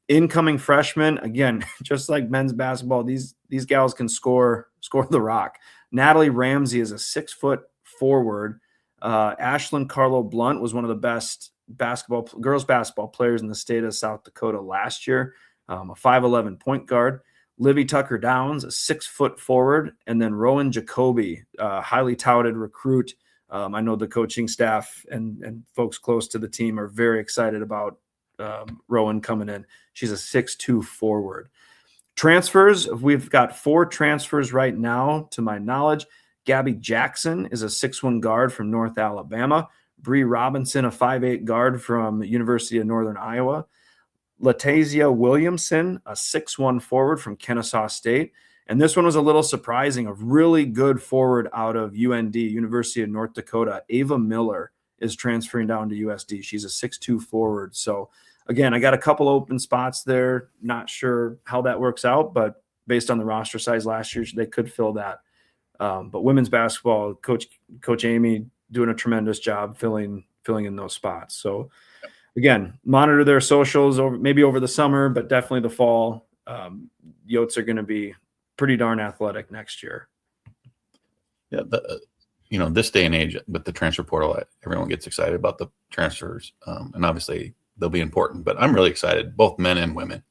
Incoming freshmen, again, just like men's basketball, these gals can score the rock. Natalie Ramsey is a 6-foot forward. Ashlyn Carlo Blunt was one of the best girls basketball players in the state of South Dakota last year. A 5'11" point guard. Livy Tucker Downs, a 6-foot forward, and then Rowan Jacoby, highly touted recruit. I know the coaching staff and folks close to the team are very excited about Rowan coming in. She's a 6'2" forward. Transfers, we've got 4 transfers right now, to my knowledge. Gabby Jackson is a 6'1" guard from North Alabama. Bree Robinson, a 5'8" guard from University of Northern Iowa. Latazia Williamson, a 6'1" forward from Kennesaw State. And this one was a little surprising, a really good forward out of UND, University of North Dakota. Ava Miller is transferring down to USD. She's a 6'2" forward. So, again, I got a couple open spots there. Not sure how that works out, but based on the roster size last year, they could fill that. But women's basketball, Coach Amy doing a tremendous job filling in those spots. So, again, monitor their socials maybe over the summer, but definitely the fall. Yotes are going to be pretty darn athletic next year. Yeah, this day and age with the transfer portal, everyone gets excited about the transfers, and obviously they'll be important. But I'm really excited, both men and women.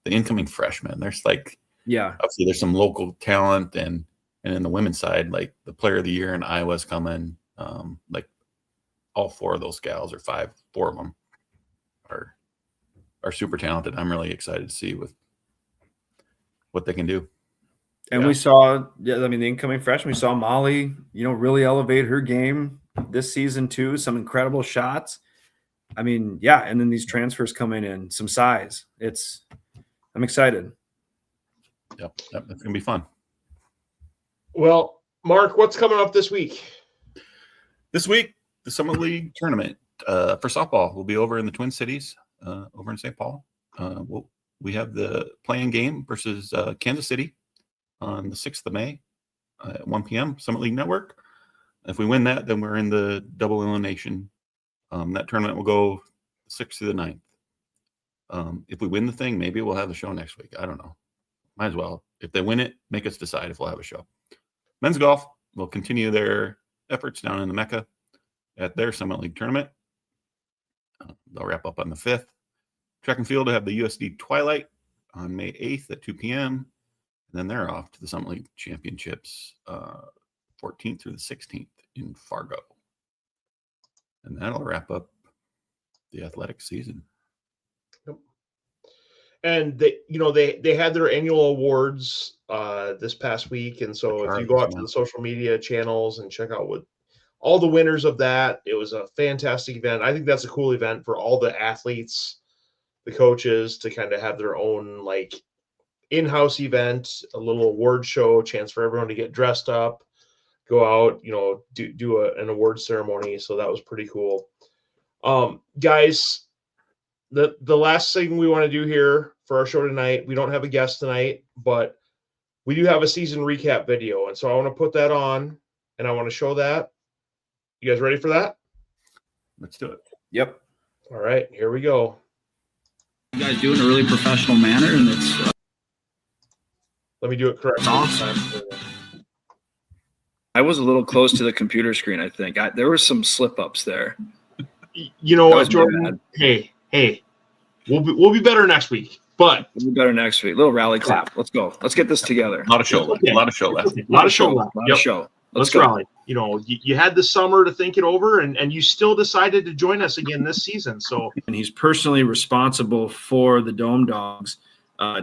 The incoming freshmen, there's obviously there's some local talent, and in the women's side, like the Player of the Year in Iowa's coming. Like all 4 of those gals, or 4 of them, are super talented. I'm really excited to see what they can do. And we saw, the incoming freshman, we saw Molly, really elevate her game this season too. Some incredible shots. And then these transfers coming in, some size. I'm excited. Yep, it's gonna be fun. Well, Mark, what's coming up this week? This week, the Summit League tournament for softball will be over in the Twin Cities. Over in St. Paul. We have the playing game versus Kansas City on the 6th of May at 1 p.m. Summit League Network. If we win that, then we're in the double elimination. That tournament will go 6th to the 9th. If we win the thing, maybe we'll have a show next week. I don't know. Might as well. If they win it, make us decide if we'll have a show. Men's golf will continue their efforts down in the Mecca at their Summit League tournament. They'll wrap up on the 5th. Track and field will have the USD Twilight on May 8th at 2 p.m. And then they're off to the Summit League Championships 14th through the 16th in Fargo. And that'll wrap up the athletic season. Yep. And they had their annual awards this past week. And so if you go out to the social media channels and check out what all the winners of that, it was a fantastic event. I think that's a cool event for all the athletes, the coaches, to kind of have their own like in-house event, a little award show, chance for everyone to get dressed up, go out, do an award ceremony. So that was pretty cool. Guys, the last thing we want to do here for our show tonight, we don't have a guest tonight, but we do have a season recap video. And so I want to put that on and I want to show that. You guys ready for that? Let's do it. Yep. All right, here we go. You guys do in a really professional manner, and it's Let me do it correctly. awesome. I was a little close to the computer screen, I think. There were some slip-ups there. You know That what, was my Jordan? bad. Hey, we'll be better next week. But We'll be better next week. Little rally clap. Let's go. Let's get this together. A lot of show left. Okay. A lot of show left. a lot of show left. Lot Yep. of show. Let's go. rally. You had the summer to think it over, and you still decided to join us again this season. So And he's personally responsible for the Dome Dogs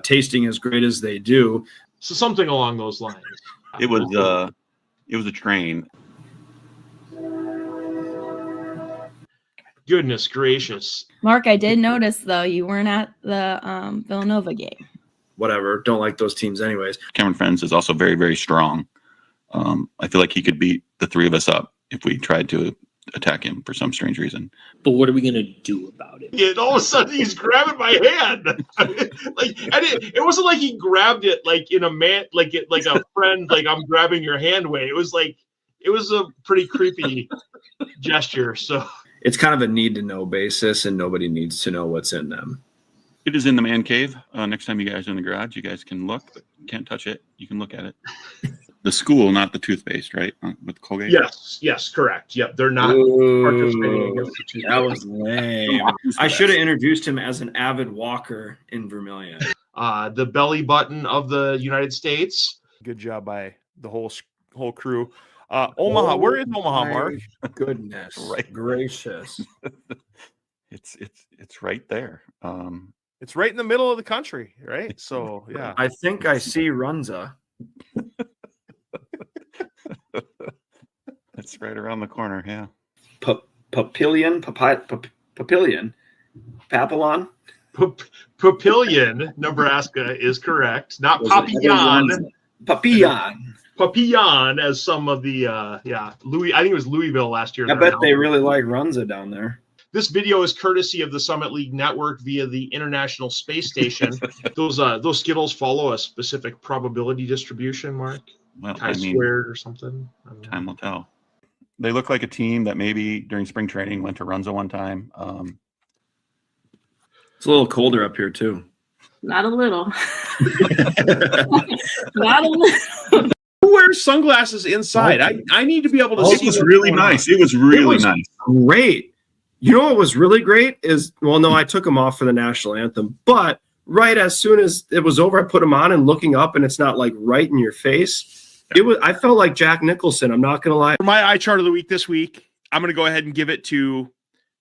tasting as great as they do. something along those lines. It was a train. Goodness gracious. Mark, I did notice though you weren't at the Villanova game. Whatever. Don't like those teams anyways. Cameron Fens is also very, very strong. I feel like he could beat the three of us up if we tried to attack him for some strange reason. But what are we going to do about it? And all of a sudden he's grabbing my hand. It wasn't like he grabbed it like in a man, like a friend, like I'm grabbing your hand way. It was a pretty creepy gesture. So It's kind of a need-to-know basis, and nobody needs to know what's in them. It is in the man cave. Next time you guys are in the garage, you guys can look, but you can't touch it. You can look at it. The school, not the toothpaste, right? With Colgate? yes, correct. Yep, they're not participating against the two. That was lame. I should have introduced him as an avid walker in Vermilion. The belly button of the United States. Good job by the whole crew. Omaha, where is Omaha, Mark? Goodness Right. gracious. It's right there. It's right in the middle of the country, right? So yeah. I think I see Runza. It's right around the corner. Yeah. Papillion, Papillon. Papillion, Nebraska is correct. Not Papillon. Papillon. Papillon, as some of the Louis. I think it was Louisville last year. I bet they really like Runza down there. This video is courtesy of the Summit League Network via the International Space Station. Those Skittles follow a specific probability distribution, Mark. Well, Chi-squared or something. Time will tell. They look like a team that maybe during spring training went to Runza one time. It's a little colder up here too. Not a little. Not a little. Who wears sunglasses inside? I need to be able to see. It was really nice. It was really nice. Great. You know what was really great is, well, no, I took them off for the national anthem, but right as soon as it was over, I put them on and looking up, and it's not like right in your face. I felt like Jack Nicholson. I'm not going to lie. For my eye chart of the week this week, I'm going to go ahead and give it to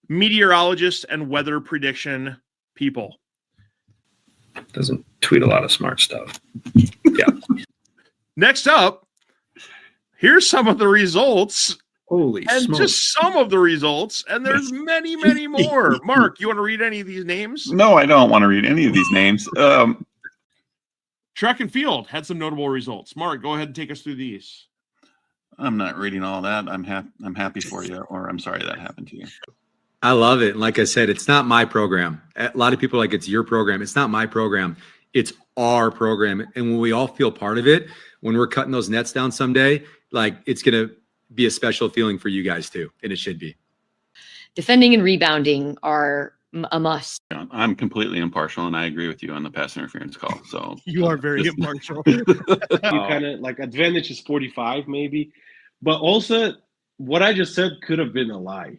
meteorologists and weather prediction people. Doesn't tweet a lot of smart stuff. Yeah. Next up, here's some of the results. Holy And smokes. just some of the results, and there's many, many more. Mark, you want to read any of these names? No, I don't want to read any of these names. Track and field had some notable results. Mark, go ahead and take us through these. I'm not reading all that. I'm happy for you, or I'm sorry that happened to you. I love it. And like I said, it's not my program. A lot of people are like, it's your program. It's not my program. It's our program. And when we all feel part of it, when we're cutting those nets down someday, like it's going to be a special feeling for you guys too. And it should be. Defending and rebounding are a must. I'm completely impartial, and I agree with you on the pass interference call. So You are very impartial. You kind of like advantage is 45 maybe, but also what I just said could have been a lie.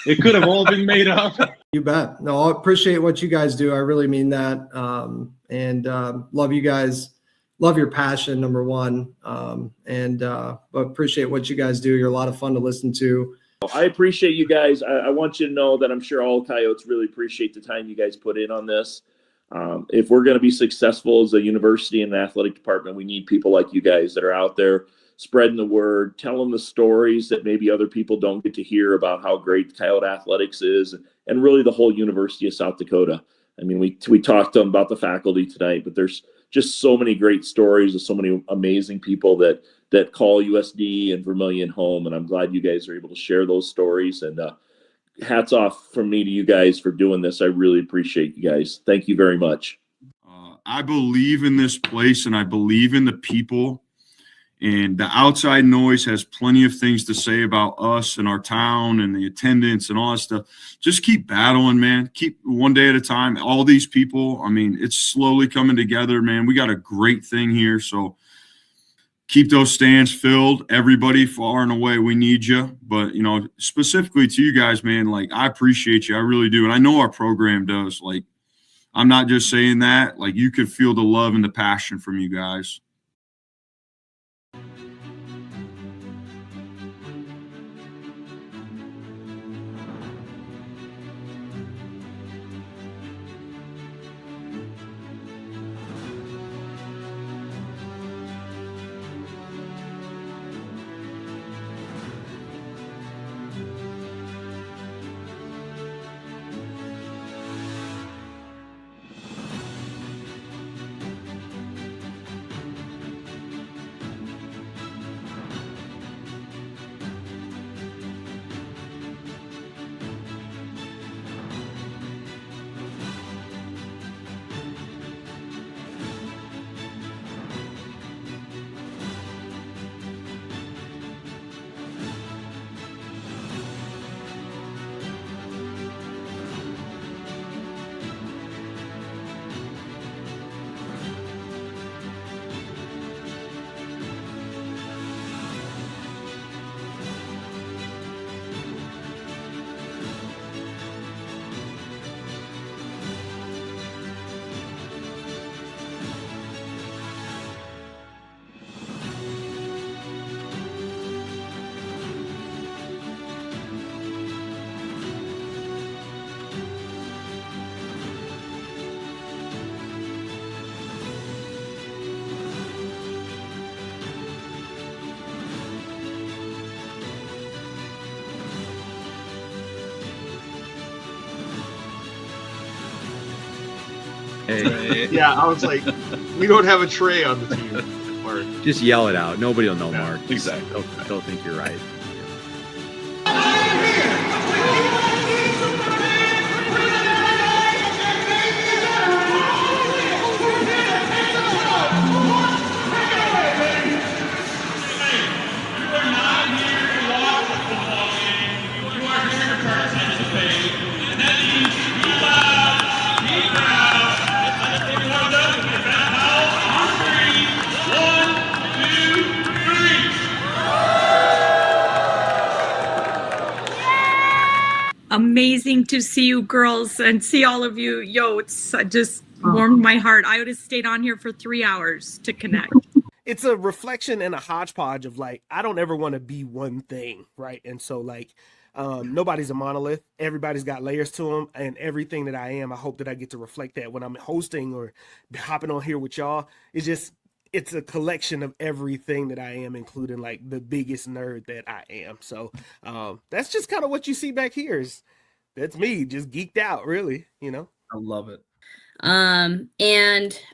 It could have all been made up. You bet. No, I appreciate what you guys do. I really mean that. and love you guys. Love your passion, number one, but appreciate what you guys do. You're a lot of fun to listen to. I appreciate you guys. I want you to know that I'm sure all Coyotes really appreciate the time you guys put in on this. If we're going to be successful as a university and an athletic department, we need people like you guys that are out there spreading the word, telling the stories that maybe other people don't get to hear about how great Coyote athletics is, and really the whole University of South Dakota. I mean, we talked to them about the faculty tonight, but there's just so many great stories of so many amazing people that call USD and Vermilion home, and I'm glad you guys are able to share those stories. And hats off from me to you guys for doing this. I really appreciate you guys. Thank you very much. I believe in this place, and I believe in the people. And the outside noise has plenty of things to say about us and our town and the attendance and all that stuff. Just keep battling, man. Keep one day at a time. All these people, I mean, it's slowly coming together, man. We got a great thing here. So keep those stands filled. Everybody far and away, we need you. But, you know, specifically to you guys, man, like, I appreciate you. I really do. And I know our program does. Like, I'm not just saying that. Like, you could feel the love and the passion from you guys. Hey. Yeah, I was like, we don't have a tray on the team, Mark. Just yell it out. Nobody will know, Mark. Exactly. Don't think you're right. Amazing to see you girls and see all of you Yotes. I just warmed my heart. I would have stayed on here for 3 hours to connect. It's a reflection and a hodgepodge of like, I don't ever want to be one thing, right? And so like, nobody's a monolith. Everybody's got layers to them, and everything that I am, I hope that I get to reflect that when I'm hosting or hopping on here with y'all. It's a collection of everything that I am, including like the biggest nerd that I am. So that's just kind of what you see back here. That's me, just geeked out, really, you know? I love it. And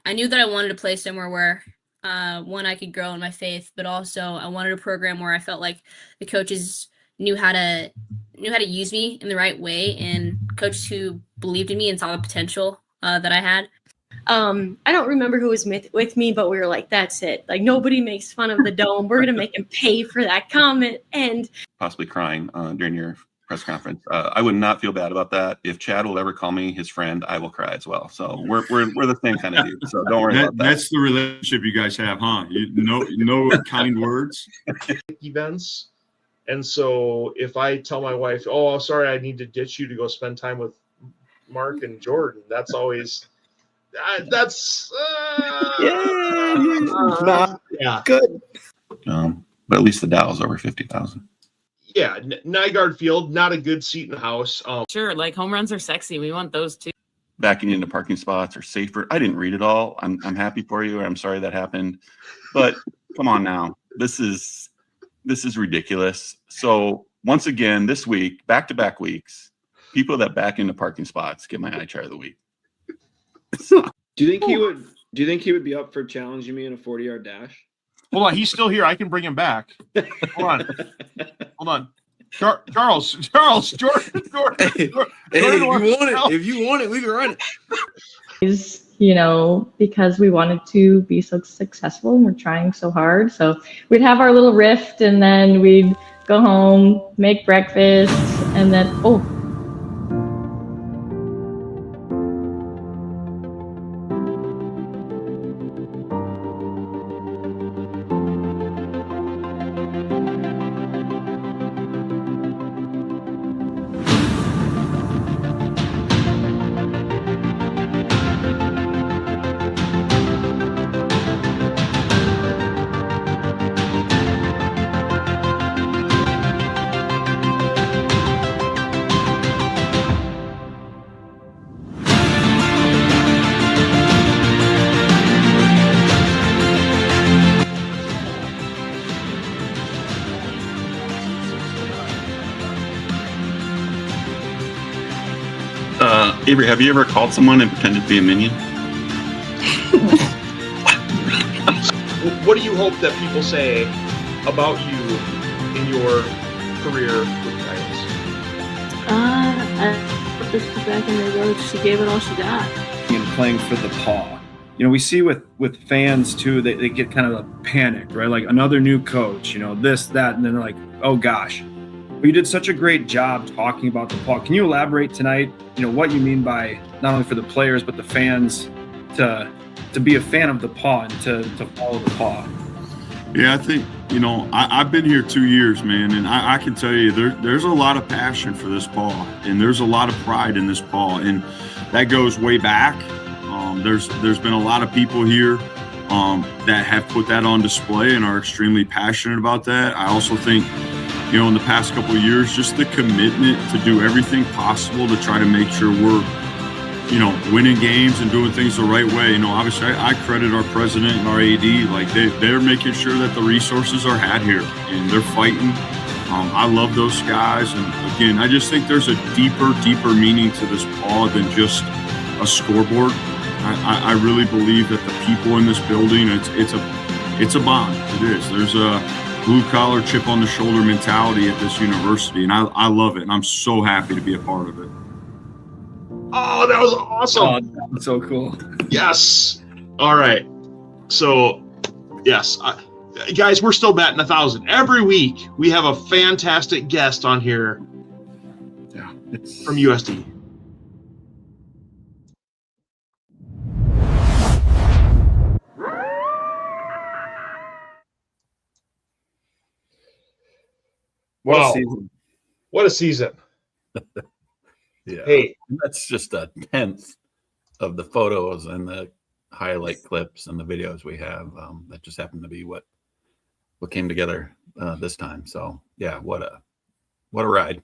I knew that I wanted to play somewhere where one, I could grow in my faith, but also I wanted a program where I felt like the coaches knew how to use me in the right way, and coaches who believed in me and saw the potential that I had. I don't remember who was with me, but we were like, that's it. Like, nobody makes fun of the dome. We're going to make him pay for that comment. And possibly crying during your press conference. I would not feel bad about that. If Chad will ever call me his friend, I will cry as well. So we're the same kind of dude. So don't worry about that. That's the relationship you guys have, huh? No kind words. Events. And so if I tell my wife, oh, sorry, I need to ditch you to go spend time with Mark and Jordan, that's always That's Not yeah. good. But at least the Dow's over 50,000. Yeah, Nygaard Field, not a good seat in the house. Sure, like home runs are sexy. We want those too. Backing into parking spots are safer. I didn't read it all. I'm happy for you. I'm sorry that happened, but come on now. This is ridiculous. So once again, this week, back-to-back weeks, people that back into parking spots get my eye chart of the week. Do you think he would be up for challenging me in a 40-yard dash? Hold on, he's still here. I can bring him back. Hold on. Charles, Jordan. Hey, if you want it, we can run it. Is, because we wanted to be so successful and we're trying so hard. So we'd have our little rift and then we'd go home, make breakfast, and then, Avery, have you ever called someone and pretended to be a minion? What do you hope that people say about you in your career with Coyotes? I put this back in the road. She gave it all she got. And playing for the paw. We see with fans too, they get kind of panicked, right? Like another new coach, this, that, and then they're like, oh gosh. But you did such a great job talking about the paw. Can you elaborate tonight, what you mean by not only for the players, but the fans to be a fan of the paw and to follow the paw? Yeah, I think, I've been here 2 years, man, and I can tell you there's a lot of passion for this paw, and there's a lot of pride in this paw, and that goes way back. There's been a lot of people here that have put that on display and are extremely passionate about that. I also think, in the past couple of years, just the commitment to do everything possible to try to make sure we're, winning games and doing things the right way. Obviously I credit our president and our AD, like they're making sure that the resources are had here and they're fighting. I love those guys. And again, I just think there's a deeper meaning to this paw than just a scoreboard. I really believe that the people in this building, it's a bond. It is. There's a blue collar chip on the shoulder mentality at this university. And I love it. And I'm so happy to be a part of it. Oh, that was awesome. Oh, that's so cool. Yes. All right. So, yes. Guys, we're still batting 1,000. Every week, we have a fantastic guest on here from USD. What a season. What a season. Yeah. Hey, that's just a tenth of the photos and the highlight clips and the videos we have. That just happened to be what came together this time. So yeah, what a ride.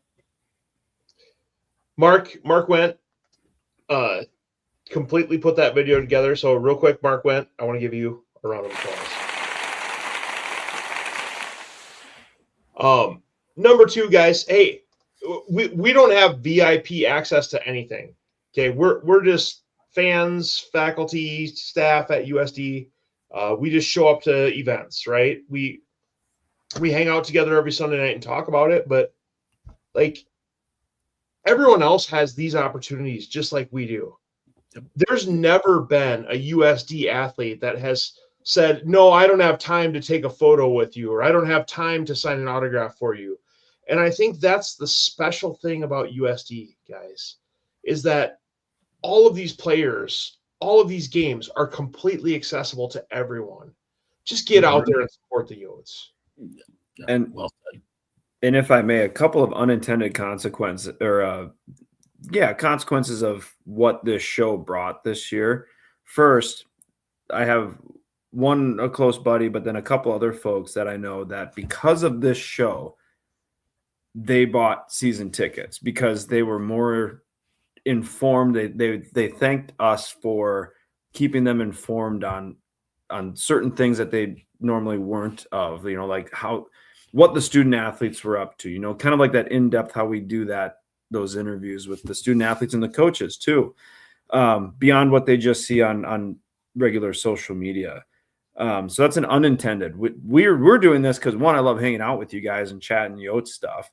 Mark went completely put that video together. So real quick, Mark went. I want to give you a round of applause. Number 2, guys. Hey, we don't have VIP access to anything. Okay, we're just fans, faculty, staff at USD. We just show up to events, right? We hang out together every Sunday night and talk about it, but like everyone else has these opportunities just like we do. There's never been a USD athlete that has said, no, I don't have time to take a photo with you, or I don't have time to sign an autograph for you. And I think that's the special thing about USD, guys, is that all of these players, all of these games are completely accessible to everyone. Just get out there and support the Yotes. And well said. And if I may, a couple of unintended consequences, or consequences of what this show brought this year. First, I have a close buddy, but then a couple other folks that I know that because of this show, they bought season tickets because they were more informed. They thanked us for keeping them informed on certain things that they normally weren't of, like what the student athletes were up to, kind of like that in-depth, how we do those interviews with the student athletes and the coaches too, beyond what they just see on regular social media. So that's an unintended. We're doing this because, one, I love hanging out with you guys and chatting Yotes stuff.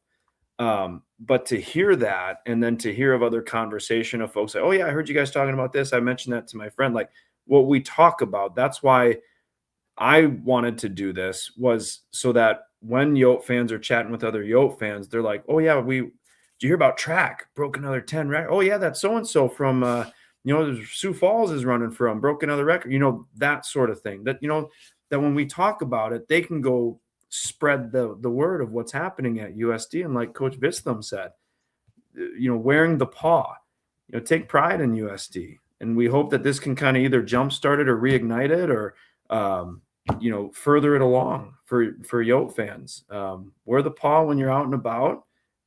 But to hear that, and then to hear of other conversation of folks like, oh yeah, I heard you guys talking about this. I mentioned that to my friend. Like what we talk about, that's why I wanted to do this, was so that when Yote fans are chatting with other Yote fans, they're like, oh yeah, did you hear about track? Broke another 10 record. Oh yeah, that's so-and-so from, Sioux Falls is running from, broke another record, that sort of thing. That, that when we talk about it, they can go spread the word of what's happening at USD. And like Coach Vistham said, wearing the paw, take pride in USD. And we hope that this can kind of either jumpstart it or reignite it or, further it along for Yote fans. Wear the paw when you're out and about.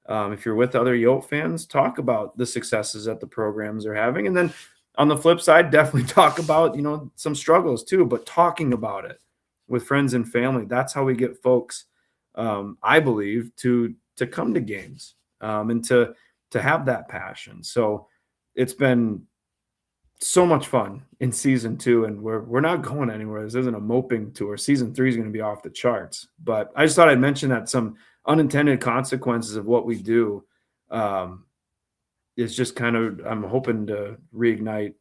If you're with other Yote fans, talk about the successes that the programs are having. And then on the flip side, definitely talk about, some struggles too, but talking about it with friends and family, that's how we get folks, I believe, to come to games and to have that passion. So it's been so much fun in season 2, and we're not going anywhere. This isn't a moping tour. Season 3 is going to be off the charts. But I just thought I'd mention that some unintended consequences of what we do is just kind of, I'm hoping to reignite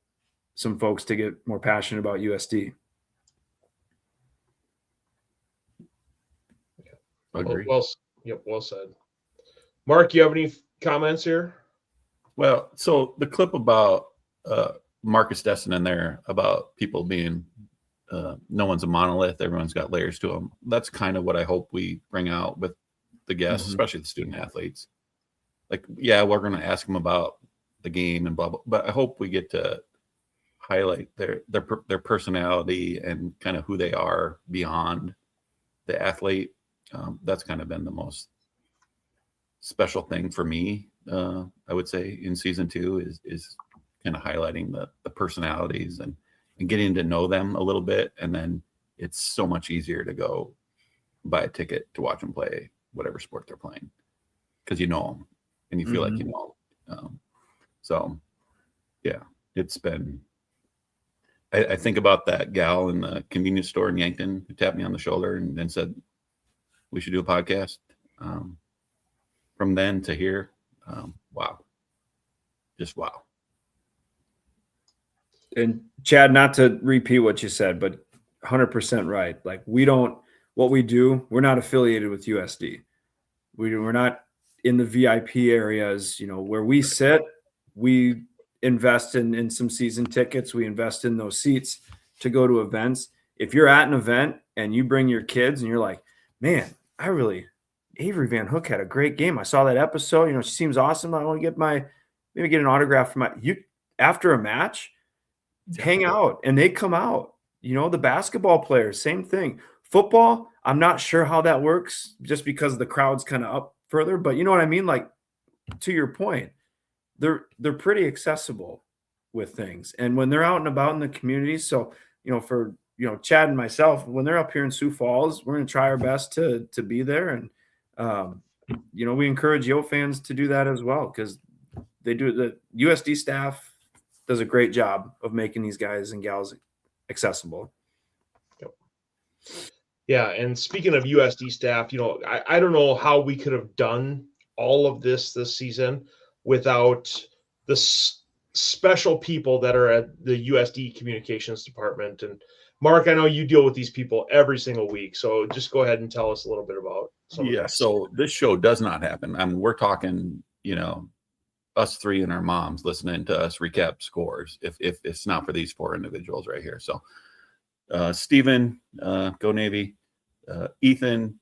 some folks to get more passionate about USD. Agree. Well said. Mark, you have any comments here? Well, so the clip about Marcus Destin in there about people being no one's a monolith, everyone's got layers to them. That's kind of what I hope we bring out with the guests, especially the student athletes. Like, yeah, we're going to ask them about the game and blah blah, but I hope we get to highlight their personality and kind of who they are beyond the athlete. That's kind of been the most special thing for me, I would say, in season 2 is kind of highlighting the personalities and getting to know them a little bit. And then it's so much easier to go buy a ticket to watch them play whatever sport they're playing because you know them and you feel like you know them. So, yeah, it's been. I think about that gal in the convenience store in Yankton who tapped me on the shoulder and said, we should do a podcast. From then to here, wow. Just wow. And Chad, not to repeat what you said, but 100% right. Like what we do, we're not affiliated with USD. We're not in the VIP areas, where we sit, we invest in some season tickets. We invest in those seats to go to events. If you're at an event and you bring your kids and you're like, man, Avery Van Hook had a great game. I saw that episode, she seems awesome. I want to maybe get an autograph from after a match, hang out, and they come out, the basketball players, same thing. Football, I'm not sure how that works just because the crowd's kind of up further, but you know what I mean? Like, to your point, they're pretty accessible with things. And when they're out and about in the community, so, for, Chad and myself, when they're up here in Sioux Falls, we're going to try our best to be there. And, we encourage Yo fans to do that as well, because they do. The USD staff does a great job of making these guys and gals accessible. Yeah, and speaking of USD staff, I don't know how we could have done all of this season without the special people that are at the USD communications department. And Mark, I know you deal with these people every single week, so just go ahead and tell us a little bit about some of that. So this show does not happen. I mean, we're talking, us three and our moms listening to us recap scores if it's not for these 4 individuals right here. So Stephen, go Navy, Ethan,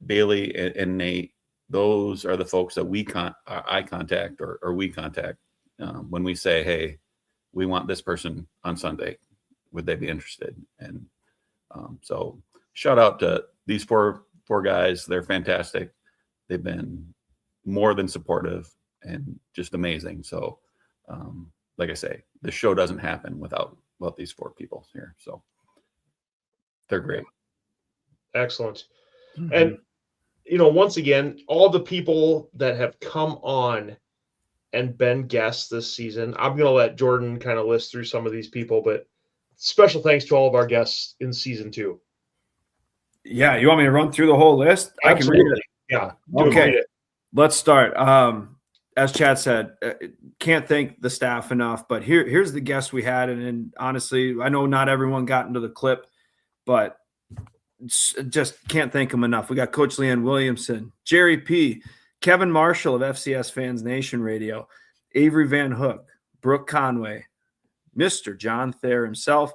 Bailey, and Nate, those are the folks that I contact or we contact when we say, hey, we want this person on Sunday. Would they be interested? And so shout out to these four guys. They're fantastic. They've been more than supportive and just amazing. So like I say, the show doesn't happen without these four people here. So they're great. Excellent. And, once again, all the people that have come on and been guests this season, I'm going to let Jordan kind of list through some of these people, but special thanks to all of our guests in season 2. Yeah. You want me to run through the whole list? Absolutely. I can read it. Yeah. Okay. Let's start. As Chad said, can't thank the staff enough, but here's the guests we had. And honestly, I know not everyone got into the clip, but just can't thank them enough. We got Coach Leanne Williamson, Jerry P., Kevin Marshall of FCS Fans Nation Radio, Avery Van Hook, Brooke Conway, Mr. John Thayer himself,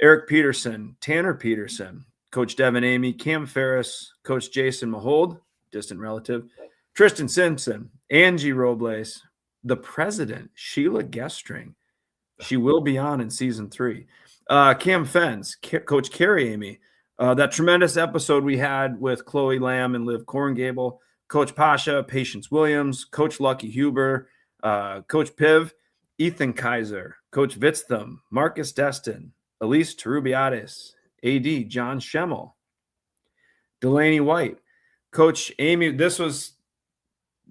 Eric Peterson, Tanner Peterson, Coach Devin Amy, Cam Ferris, Coach Jason Mahold, distant relative, Tristan Simpson, Angie Robles, the president, Sheila Gestring. She will be on in season 3. Cam Fens, Coach Carrie Amy, that tremendous episode we had with Chloe Lamb and Liv Korngable, Coach Pasha, Patience Williams, Coach Lucky Huber, Coach Piv, Ethan Kaiser, Coach Vitztham, Marcus Destin, Elise Terubiades, AD John Schemmel, Delaney White, Coach Amy. This was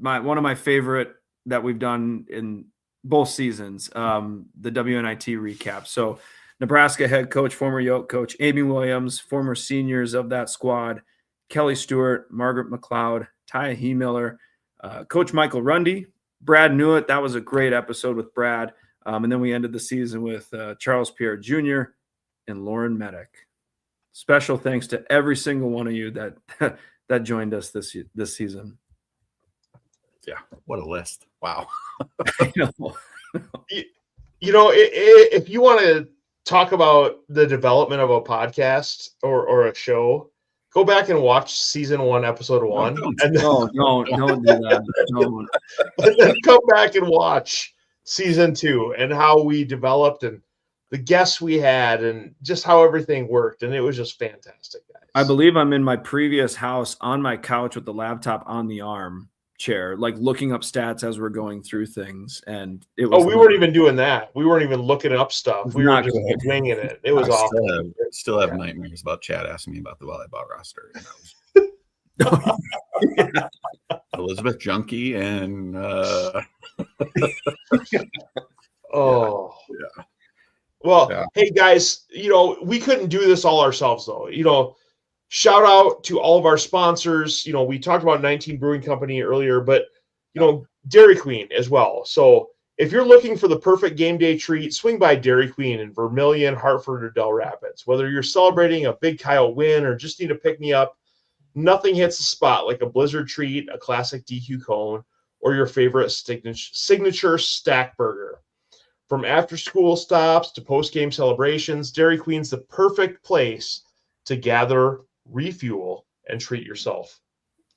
one of my favorite that we've done in both seasons, the WNIT recap. So Nebraska head coach, former Yoke coach, Amy Williams, former seniors of that squad, Kelly Stewart, Margaret McLeod, Taya He Miller, Coach Michael Rundy, Brad Newitt. That was a great episode with Brad. And then we ended the season with Charles Pierre Jr. and Lauren Medic. Special thanks to every single one of you that joined us this season. Yeah, what a list! Wow. If you want to talk about the development of a podcast or a show, go back and watch season 1, episode 1. Don't do that. Don't. And then come back and watch season 2 and how we developed and the guests we had and just how everything worked. And it was just fantastic, guys. I believe I'm in my previous house on my couch with the laptop on the arm chair, like looking up stats as we're going through things. And it was we weren't even doing that. We weren't even looking up stuff. We were just winging it. It was awesome. Still have nightmares about Chad asking me about the volleyball roster. Elizabeth Junkie and yeah. Well, hey guys, we couldn't do this all ourselves though. Shout out to all of our sponsors. We talked about 19 Brewing Company earlier, but Dairy Queen as well. So if you're looking for the perfect game day treat, swing by Dairy Queen in Vermilion, Hartford, or Del Rapids. Whether you're celebrating a big Coyote win or just need to pick me up, nothing hits the spot like a blizzard treat, a classic DQ cone, or your favorite signature stack burger. From after-school stops to post-game celebrations, Dairy Queen's the perfect place to gather, refuel, and treat yourself.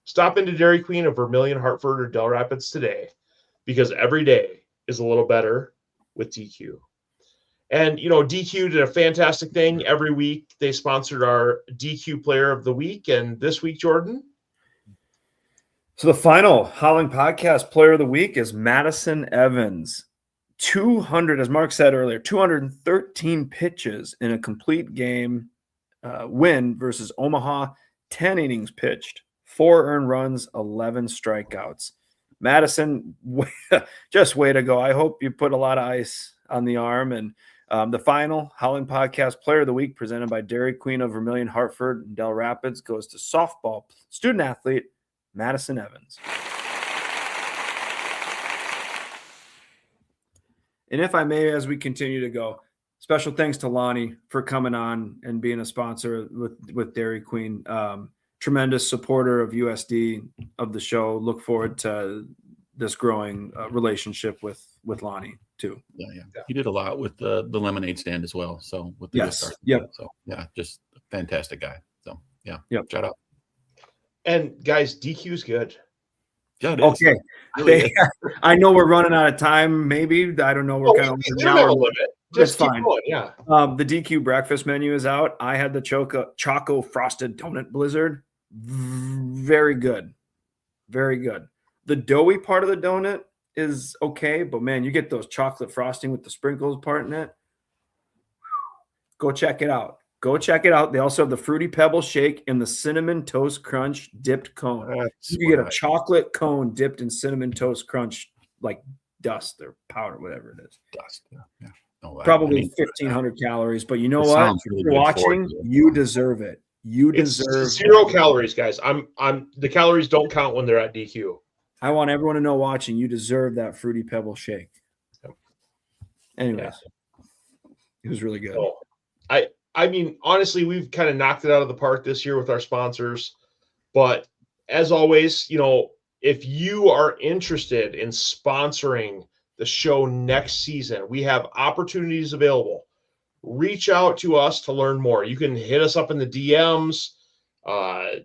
Stop into Dairy Queen of Vermilion, Hartford, or Del Rapids today, because every day is a little better with DQ. And, DQ did a fantastic thing. Every week they sponsored our DQ Player of the Week. And this week, Jordan? So the final Howling Podcast Player of the Week is Madison Evans. 200, as Mark said earlier, 213 pitches in a complete game win versus Omaha, 10 innings pitched, 4 earned runs, 11 strikeouts. Madison, just way to go. I hope you put a lot of ice on the arm. And the final Howling Podcast Player of the Week presented by Dairy Queen of Vermilion, Hartford, and Del Rapids goes to softball student athlete Madison Evans. And if I may, as we continue to go, special thanks to Lonnie for coming on and being a sponsor with Dairy Queen. Tremendous supporter of USD of the show. Look forward to this growing relationship with Lonnie too. Yeah. He did a lot with the lemonade stand as well. So with the yes, yep. So yeah, just a fantastic guy. So yeah, yep. Shout out. And guys, DQ's good. Yeah, it is. Okay. Really is. I know we're running out of time. Maybe I don't know. We're kind of we don't have a limit. That's Just keep fine. going. Yeah. The DQ breakfast menu is out. I had the Choco Frosted Donut Blizzard. Very good. Very good. The doughy part of the donut is okay, but man, you get those chocolate frosting with the sprinkles part in it. Go check it out. Go check it out. They also have the Fruity Pebble Shake and the Cinnamon Toast Crunch dipped cone. You can get a chocolate cone dipped in Cinnamon Toast Crunch, like dust or powder, whatever it is. Dust. Yeah. Oh, Probably 1,500 calories, but you know It what? sounds If really you're good for watching, you. you deserve it. You It's deserve 0 calories, guys. I'm the calories don't count when they're at DQ. I want everyone to know watching, you deserve that Fruity Pebble Shake. Anyways, it was really good. So, I mean, honestly, we've kind of knocked it out of the park this year with our sponsors. But as always, you know, if you are interested in sponsoring the show next season, we have opportunities available. Reach out to us to learn more. You can hit us up in the DMs.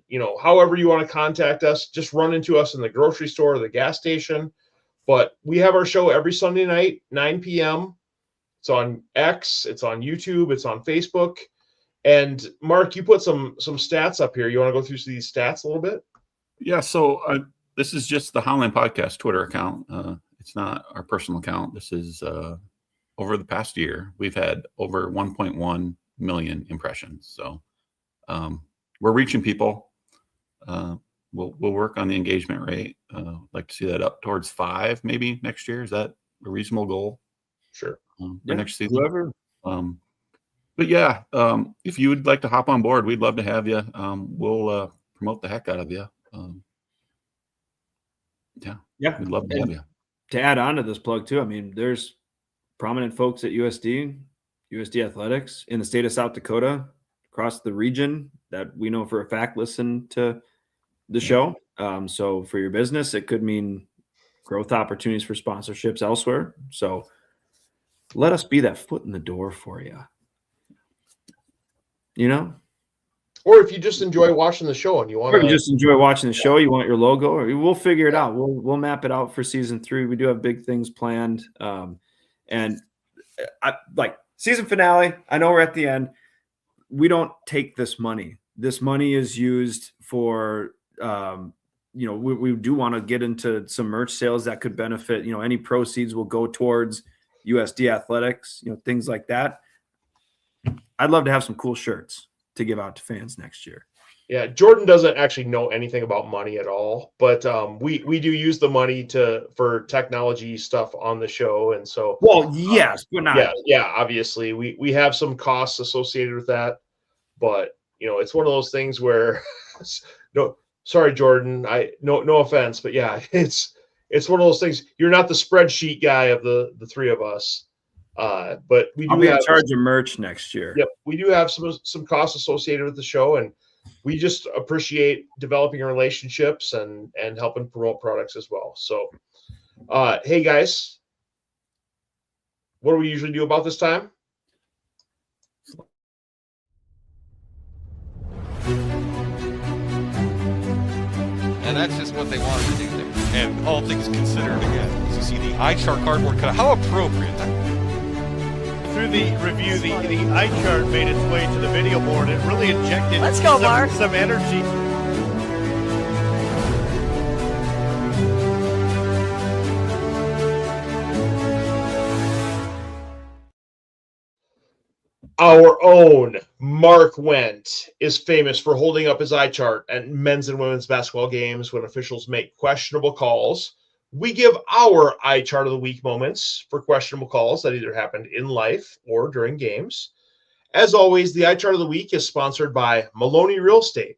You know, however you want to contact us, just run into us in the grocery store or the gas station. But we have our show every Sunday night, 9 p.m. It's on X, it's on YouTube, it's on Facebook. And Mark, you put some stats up here. You want to go through these stats a little bit? Yeah. So this is just the Howland Podcast Twitter account. It's not our personal account. This is over the past year, we've had over 1.1 million impressions. So we're reaching people. We'll work on the engagement rate. Like to see that up towards 5 maybe next year. Is that a reasonable goal? Sure. For next season. Whoever. But yeah, if you would like to hop on board, we'd love to have you. We'll promote the heck out of you. Yeah, we'd love to have you. To add on to this plug too, I mean, there's prominent folks at USD Athletics in the state of South Dakota, across the region that we know for a fact listen to the show. So for your business, it could mean growth opportunities for sponsorships elsewhere. So let us be that foot in the door for you. You know? Or if you just enjoy watching the show and you want to just enjoy watching the show, you want your logo, or we'll figure it out. We'll map it out for season 3. We do have big things planned. And I like season finale. I know we're at the end. We don't take this money. This money is used for, you know, we do want to get into some merch sales that could benefit, you know, any proceeds will go towards USD Athletics, you know, things like that. I'd love to have some cool shirts to give out to fans next year. Yeah, Jordan doesn't actually know anything about money at all, but we do use the money for technology stuff on the show, and so yes, but not obviously we have some costs associated with that, but you know it's one of those things where no, sorry Jordan, no offense, but yeah, it's one of those things. You're not the spreadsheet guy of the three of us. But we do I'll be have in charge of merch next year. Yep, we do have some costs associated with the show, and we just appreciate developing relationships and helping promote products as well. So, hey guys, what do we usually do about this time? And that's just what they wanted to do there. And all things considered, again, as you see the iChart cardboard cutout, how appropriate. Through the review, the iChart made its way to the video board. It really injected some energy. Our own Mark Wendt is famous for holding up his eye chart at men's and women's basketball games when officials make questionable calls. We give our eye chart of the week moments for questionable calls that either happened in life or during games. As always, the eye chart of the week is sponsored by Maloney Real Estate.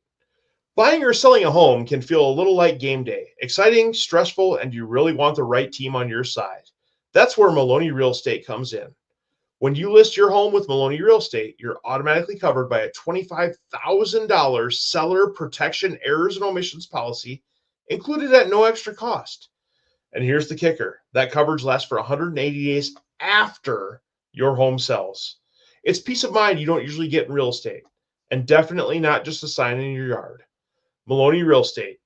Buying or selling a home can feel a little like game day. Exciting, stressful, and you really want the right team on your side. That's where Maloney Real Estate comes in. When you list your home with Maloney Real Estate, you're automatically covered by a $25,000 seller protection errors and omissions policy included at no extra cost. And here's the kicker. That coverage lasts for 180 days after your home sells. It's peace of mind you don't usually get in real estate, and definitely not just a sign in your yard. Maloney Real Estate.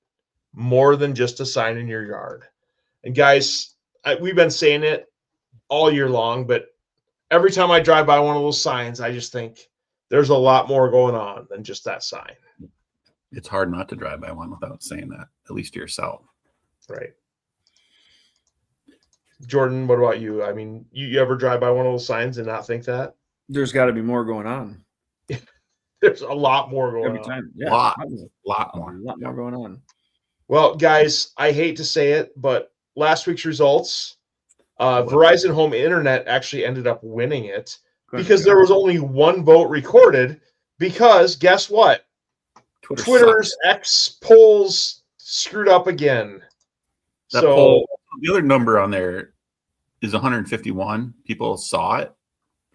more than just a sign in your yard. And guys, we've been saying it all year long, but every time I drive by one of those signs, I just think there's a lot more going on than just that sign. It's hard not to drive by one without saying that, at least to yourself. Right. Jordan, what about you? I mean, you ever drive by one of those signs and not think that? There's got to be more going on. There's a lot more going Every on. time. Yeah. Lot A more. lot more going on. Well, guys, I hate to say it, but last week's results, Verizon Home Internet actually ended up winning it because there was only one vote recorded because guess what? Twitter's X polls screwed up again. That poll, the other number on there is 151. People saw it.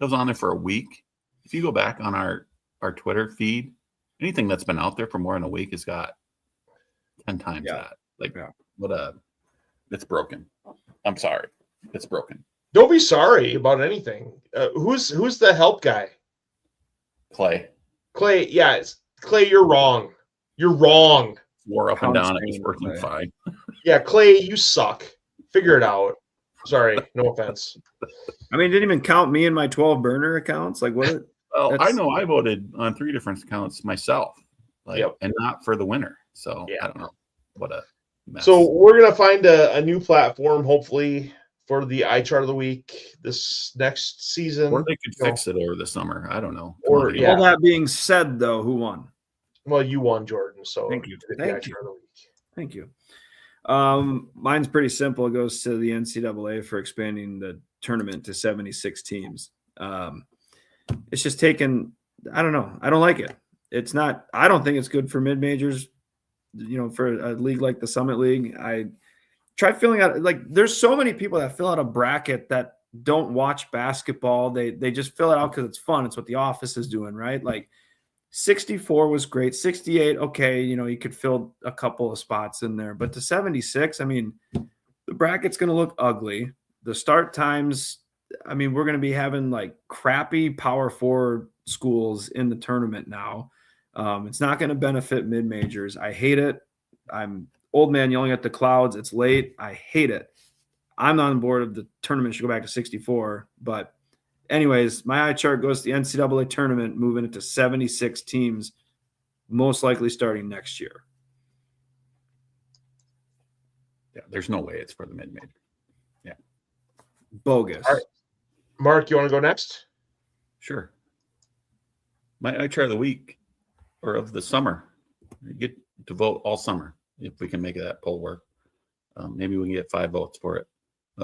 It was on there for a week. If you go back on our Twitter feed, anything that's been out there for more than a week has got 10 times that. Like, it's broken. I'm sorry. It's broken. Don't be sorry about anything. Who's the help guy? Clay, yeah. Clay, you're wrong. You're wrong. Swore up and down it was working fine. Yeah, Clay, you suck. Figure it out. Sorry, no offense. I mean, didn't even count me and my 12 burner accounts. Like, what? Well, I know I voted on 3 different accounts myself, and not for the winner. So I don't know. What a mess. So we're gonna find a new platform, hopefully, for the iChart of the week this next season. Or they could fix it over the summer. I don't know. All that being said, though, who won? Well, you won, Jordan. So thank you. Thank you. Mine's pretty simple. It goes to the NCAA for expanding the tournament to 76 teams. It's just taken. I don't know. I don't like it. It's not. I don't think it's good for mid majors. For a league like the Summit League, I try filling out. Like, there's so many people that fill out a bracket that don't watch basketball. They just fill it out because it's fun. It's what the office is doing, right? Like, 64 was great. 68, okay, you could fill a couple of spots in there. But to 76, I mean, the bracket's going to look ugly. The start times, I mean, we're going to be having like crappy Power 4 schools in the tournament now. It's not going to benefit mid-majors. I hate it. I'm old man yelling at the clouds. It's late. I hate it. I'm not on board of the tournament should go back to 64. But anyways, my iChart goes to the NCAA tournament, moving it to 76 teams, most likely starting next year. Yeah, there's no way it's for the mid-major. Yeah. Bogus. All right. Mark, you want to go next? Sure. My iChart of the week or of the summer. You get to vote all summer if we can make that poll work. Maybe we can get 5 votes for it.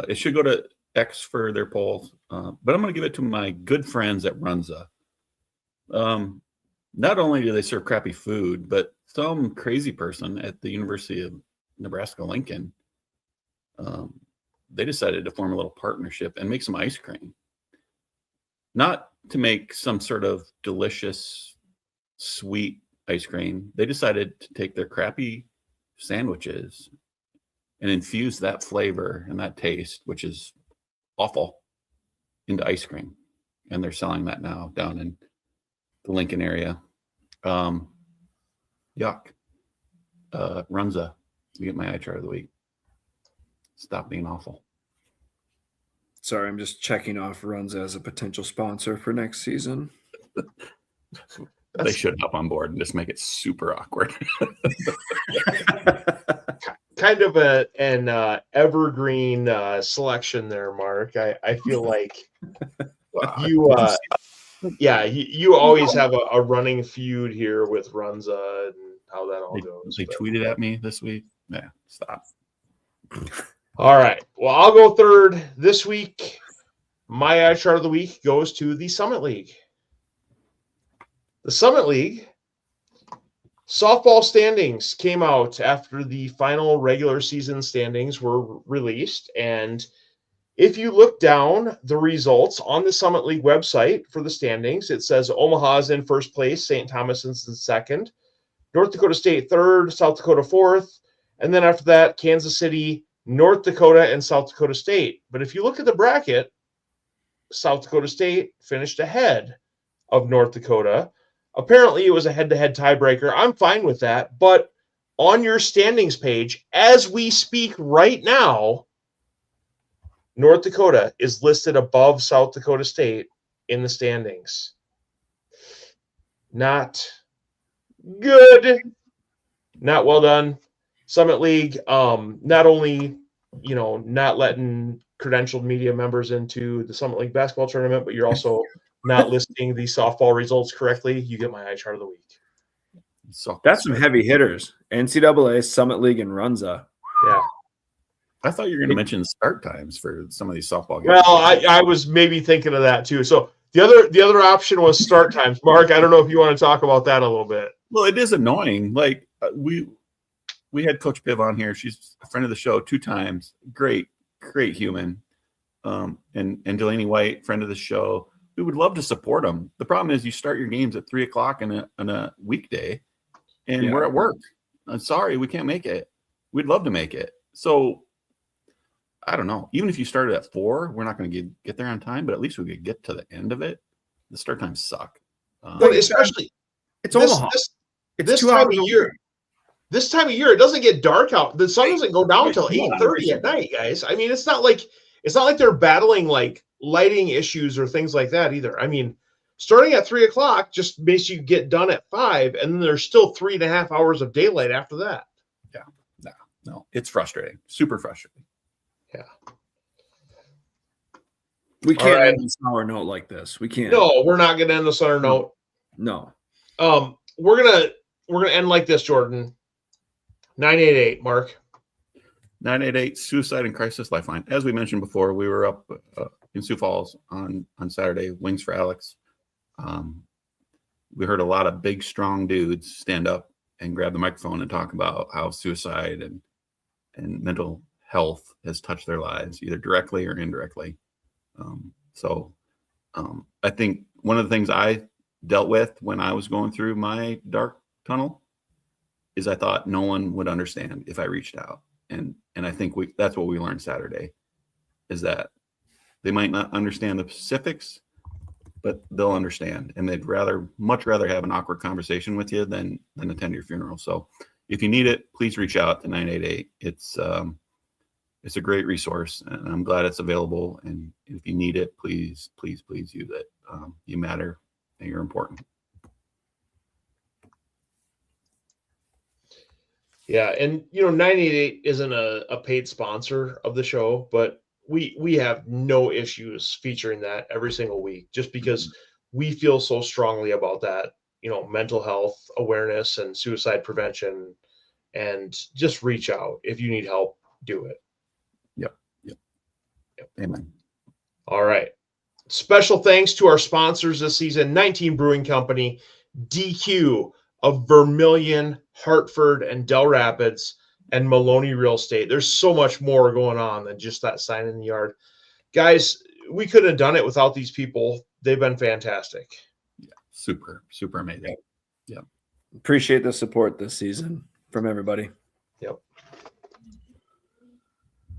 It should go to X for their polls, but I'm going to give it to my good friends at Runza. Not only do they serve crappy food, but some crazy person at the University of Nebraska-Lincoln, they decided to form a little partnership and make some ice cream. Not to make some sort of delicious, sweet ice cream. They decided to take their crappy sandwiches and infuse that flavor and that taste, which is awful, into ice cream. And they're selling that now down in the Lincoln area. Yuck. Runza, you get my iChart of the week. Stop being awful. Sorry, I'm just checking off Runza as a potential sponsor for next season. They should hop on board and just make it super awkward. Kind of an evergreen selection there, Mark. I feel like you always have a running feud here with Runza and how that all goes. They tweeted at me this week. Yeah, stop. All right. Well, I'll go third this week. My iChart of the week goes to the Summit League. The Summit League softball standings came out after the final regular season standings were released. And if you look down the results on the Summit League website for the standings, it says Omaha's in first place, St. Thomas is in second, North Dakota State third, South Dakota fourth, and then after that, Kansas City, North Dakota, and South Dakota State. But if you look at the bracket, South Dakota State finished ahead of North Dakota. Apparently, it was a head-to-head tiebreaker. I'm fine with that, but on your standings page, as we speak right now, North Dakota is listed above South Dakota State in the standings. Not good. Not well done. Summit League, not only, not letting credentialed media members into the Summit League basketball tournament, but you're also not listing the softball results correctly. You get my eye chart of the week. That's some heavy hitters. NCAA, Summit League, and Runza. Yeah. I thought you were going to mention start times for some of these softball games. Well, I was maybe thinking of that too. So the other option was start times. Mark, I don't know if you want to talk about that a little bit. Well, it is annoying. Like we had Coach Piv on here. She's a friend of the show 2 times. Great human. And Delaney White, friend of the show. We would love to support them. The problem is you start your games at 3:00 on a weekday, and we're at work. I'm sorry, we can't make it. We'd love to make it. So I don't know. Even if you started at 4, we're not going to get there on time, but at least we could get to the end of it. The start times suck. Especially it's Omaha. This time of year. This time of year, it doesn't get dark out. The sun doesn't go down until 8:30 at night, guys. I mean, it's not like they're battling like lighting issues or things like that either. I mean, starting at 3:00 just makes you get done at 5, and then there's still 3.5 hours of daylight after that. Yeah, no, it's frustrating. Super frustrating. Yeah. We can't end on a sour note like this. We can't. No, we're not going to end the sour note. No. We're gonna end like this, Jordan. 988, Mark. 988 Suicide and Crisis Lifeline. As we mentioned before, we were up in Sioux Falls on Saturday. Wings for Alex. We heard a lot of big, strong dudes stand up and grab the microphone and talk about how suicide and mental health has touched their lives, either directly or indirectly. I think one of the things I dealt with when I was going through my dark tunnel is I thought no one would understand if I reached out. And I think that's what we learned Saturday, is that they might not understand the specifics, but they'll understand. And they'd much rather have an awkward conversation with you than attend your funeral. So if you need it, please reach out to 988. It's a great resource, and I'm glad it's available. And if you need it, please use it. You matter and you're important. Yeah, and 988 isn't a paid sponsor of the show, but we have no issues featuring that every single week, just because we feel so strongly about that, mental health awareness and suicide prevention, and just reach out if you need help. Do it. Yep. Amen. All right. Special thanks to our sponsors this season: 19 Brewing Company, DQ of Vermilion, Hartford, and Del Rapids, and Maloney Real Estate. There's so much more going on than just that sign in the yard. Guys, we couldn't have done it without these people. They've been fantastic. Yeah, super amazing. Yeah. Appreciate the support this season from everybody. Yep.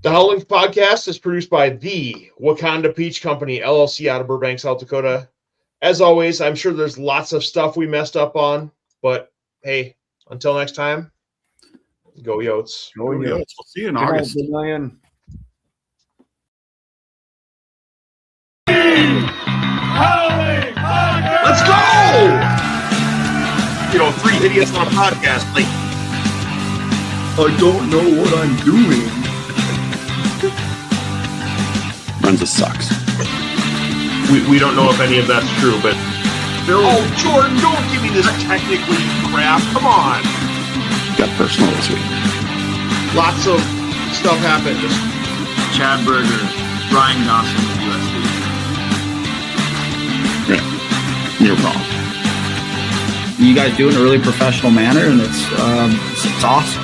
The Howling Podcast is produced by the Wakanda Peach Company, LLC, out of Burbank, South Dakota. As always, I'm sure there's lots of stuff we messed up on, but hey, until next time, go Yotes. Go Yotes. We'll see you in August. Let's go! 3 idiots on a podcast. Like, I don't know what I'm doing. Runza sucks. We don't know if any of that's true, but Oh, Jordan, don't give me this technically crap. Come on. Got personal this week. Lots of stuff happened. Chad Berger, Brian Dawson with USD. Yeah, you're wrong. You guys do it in a really professional manner, and it's awesome.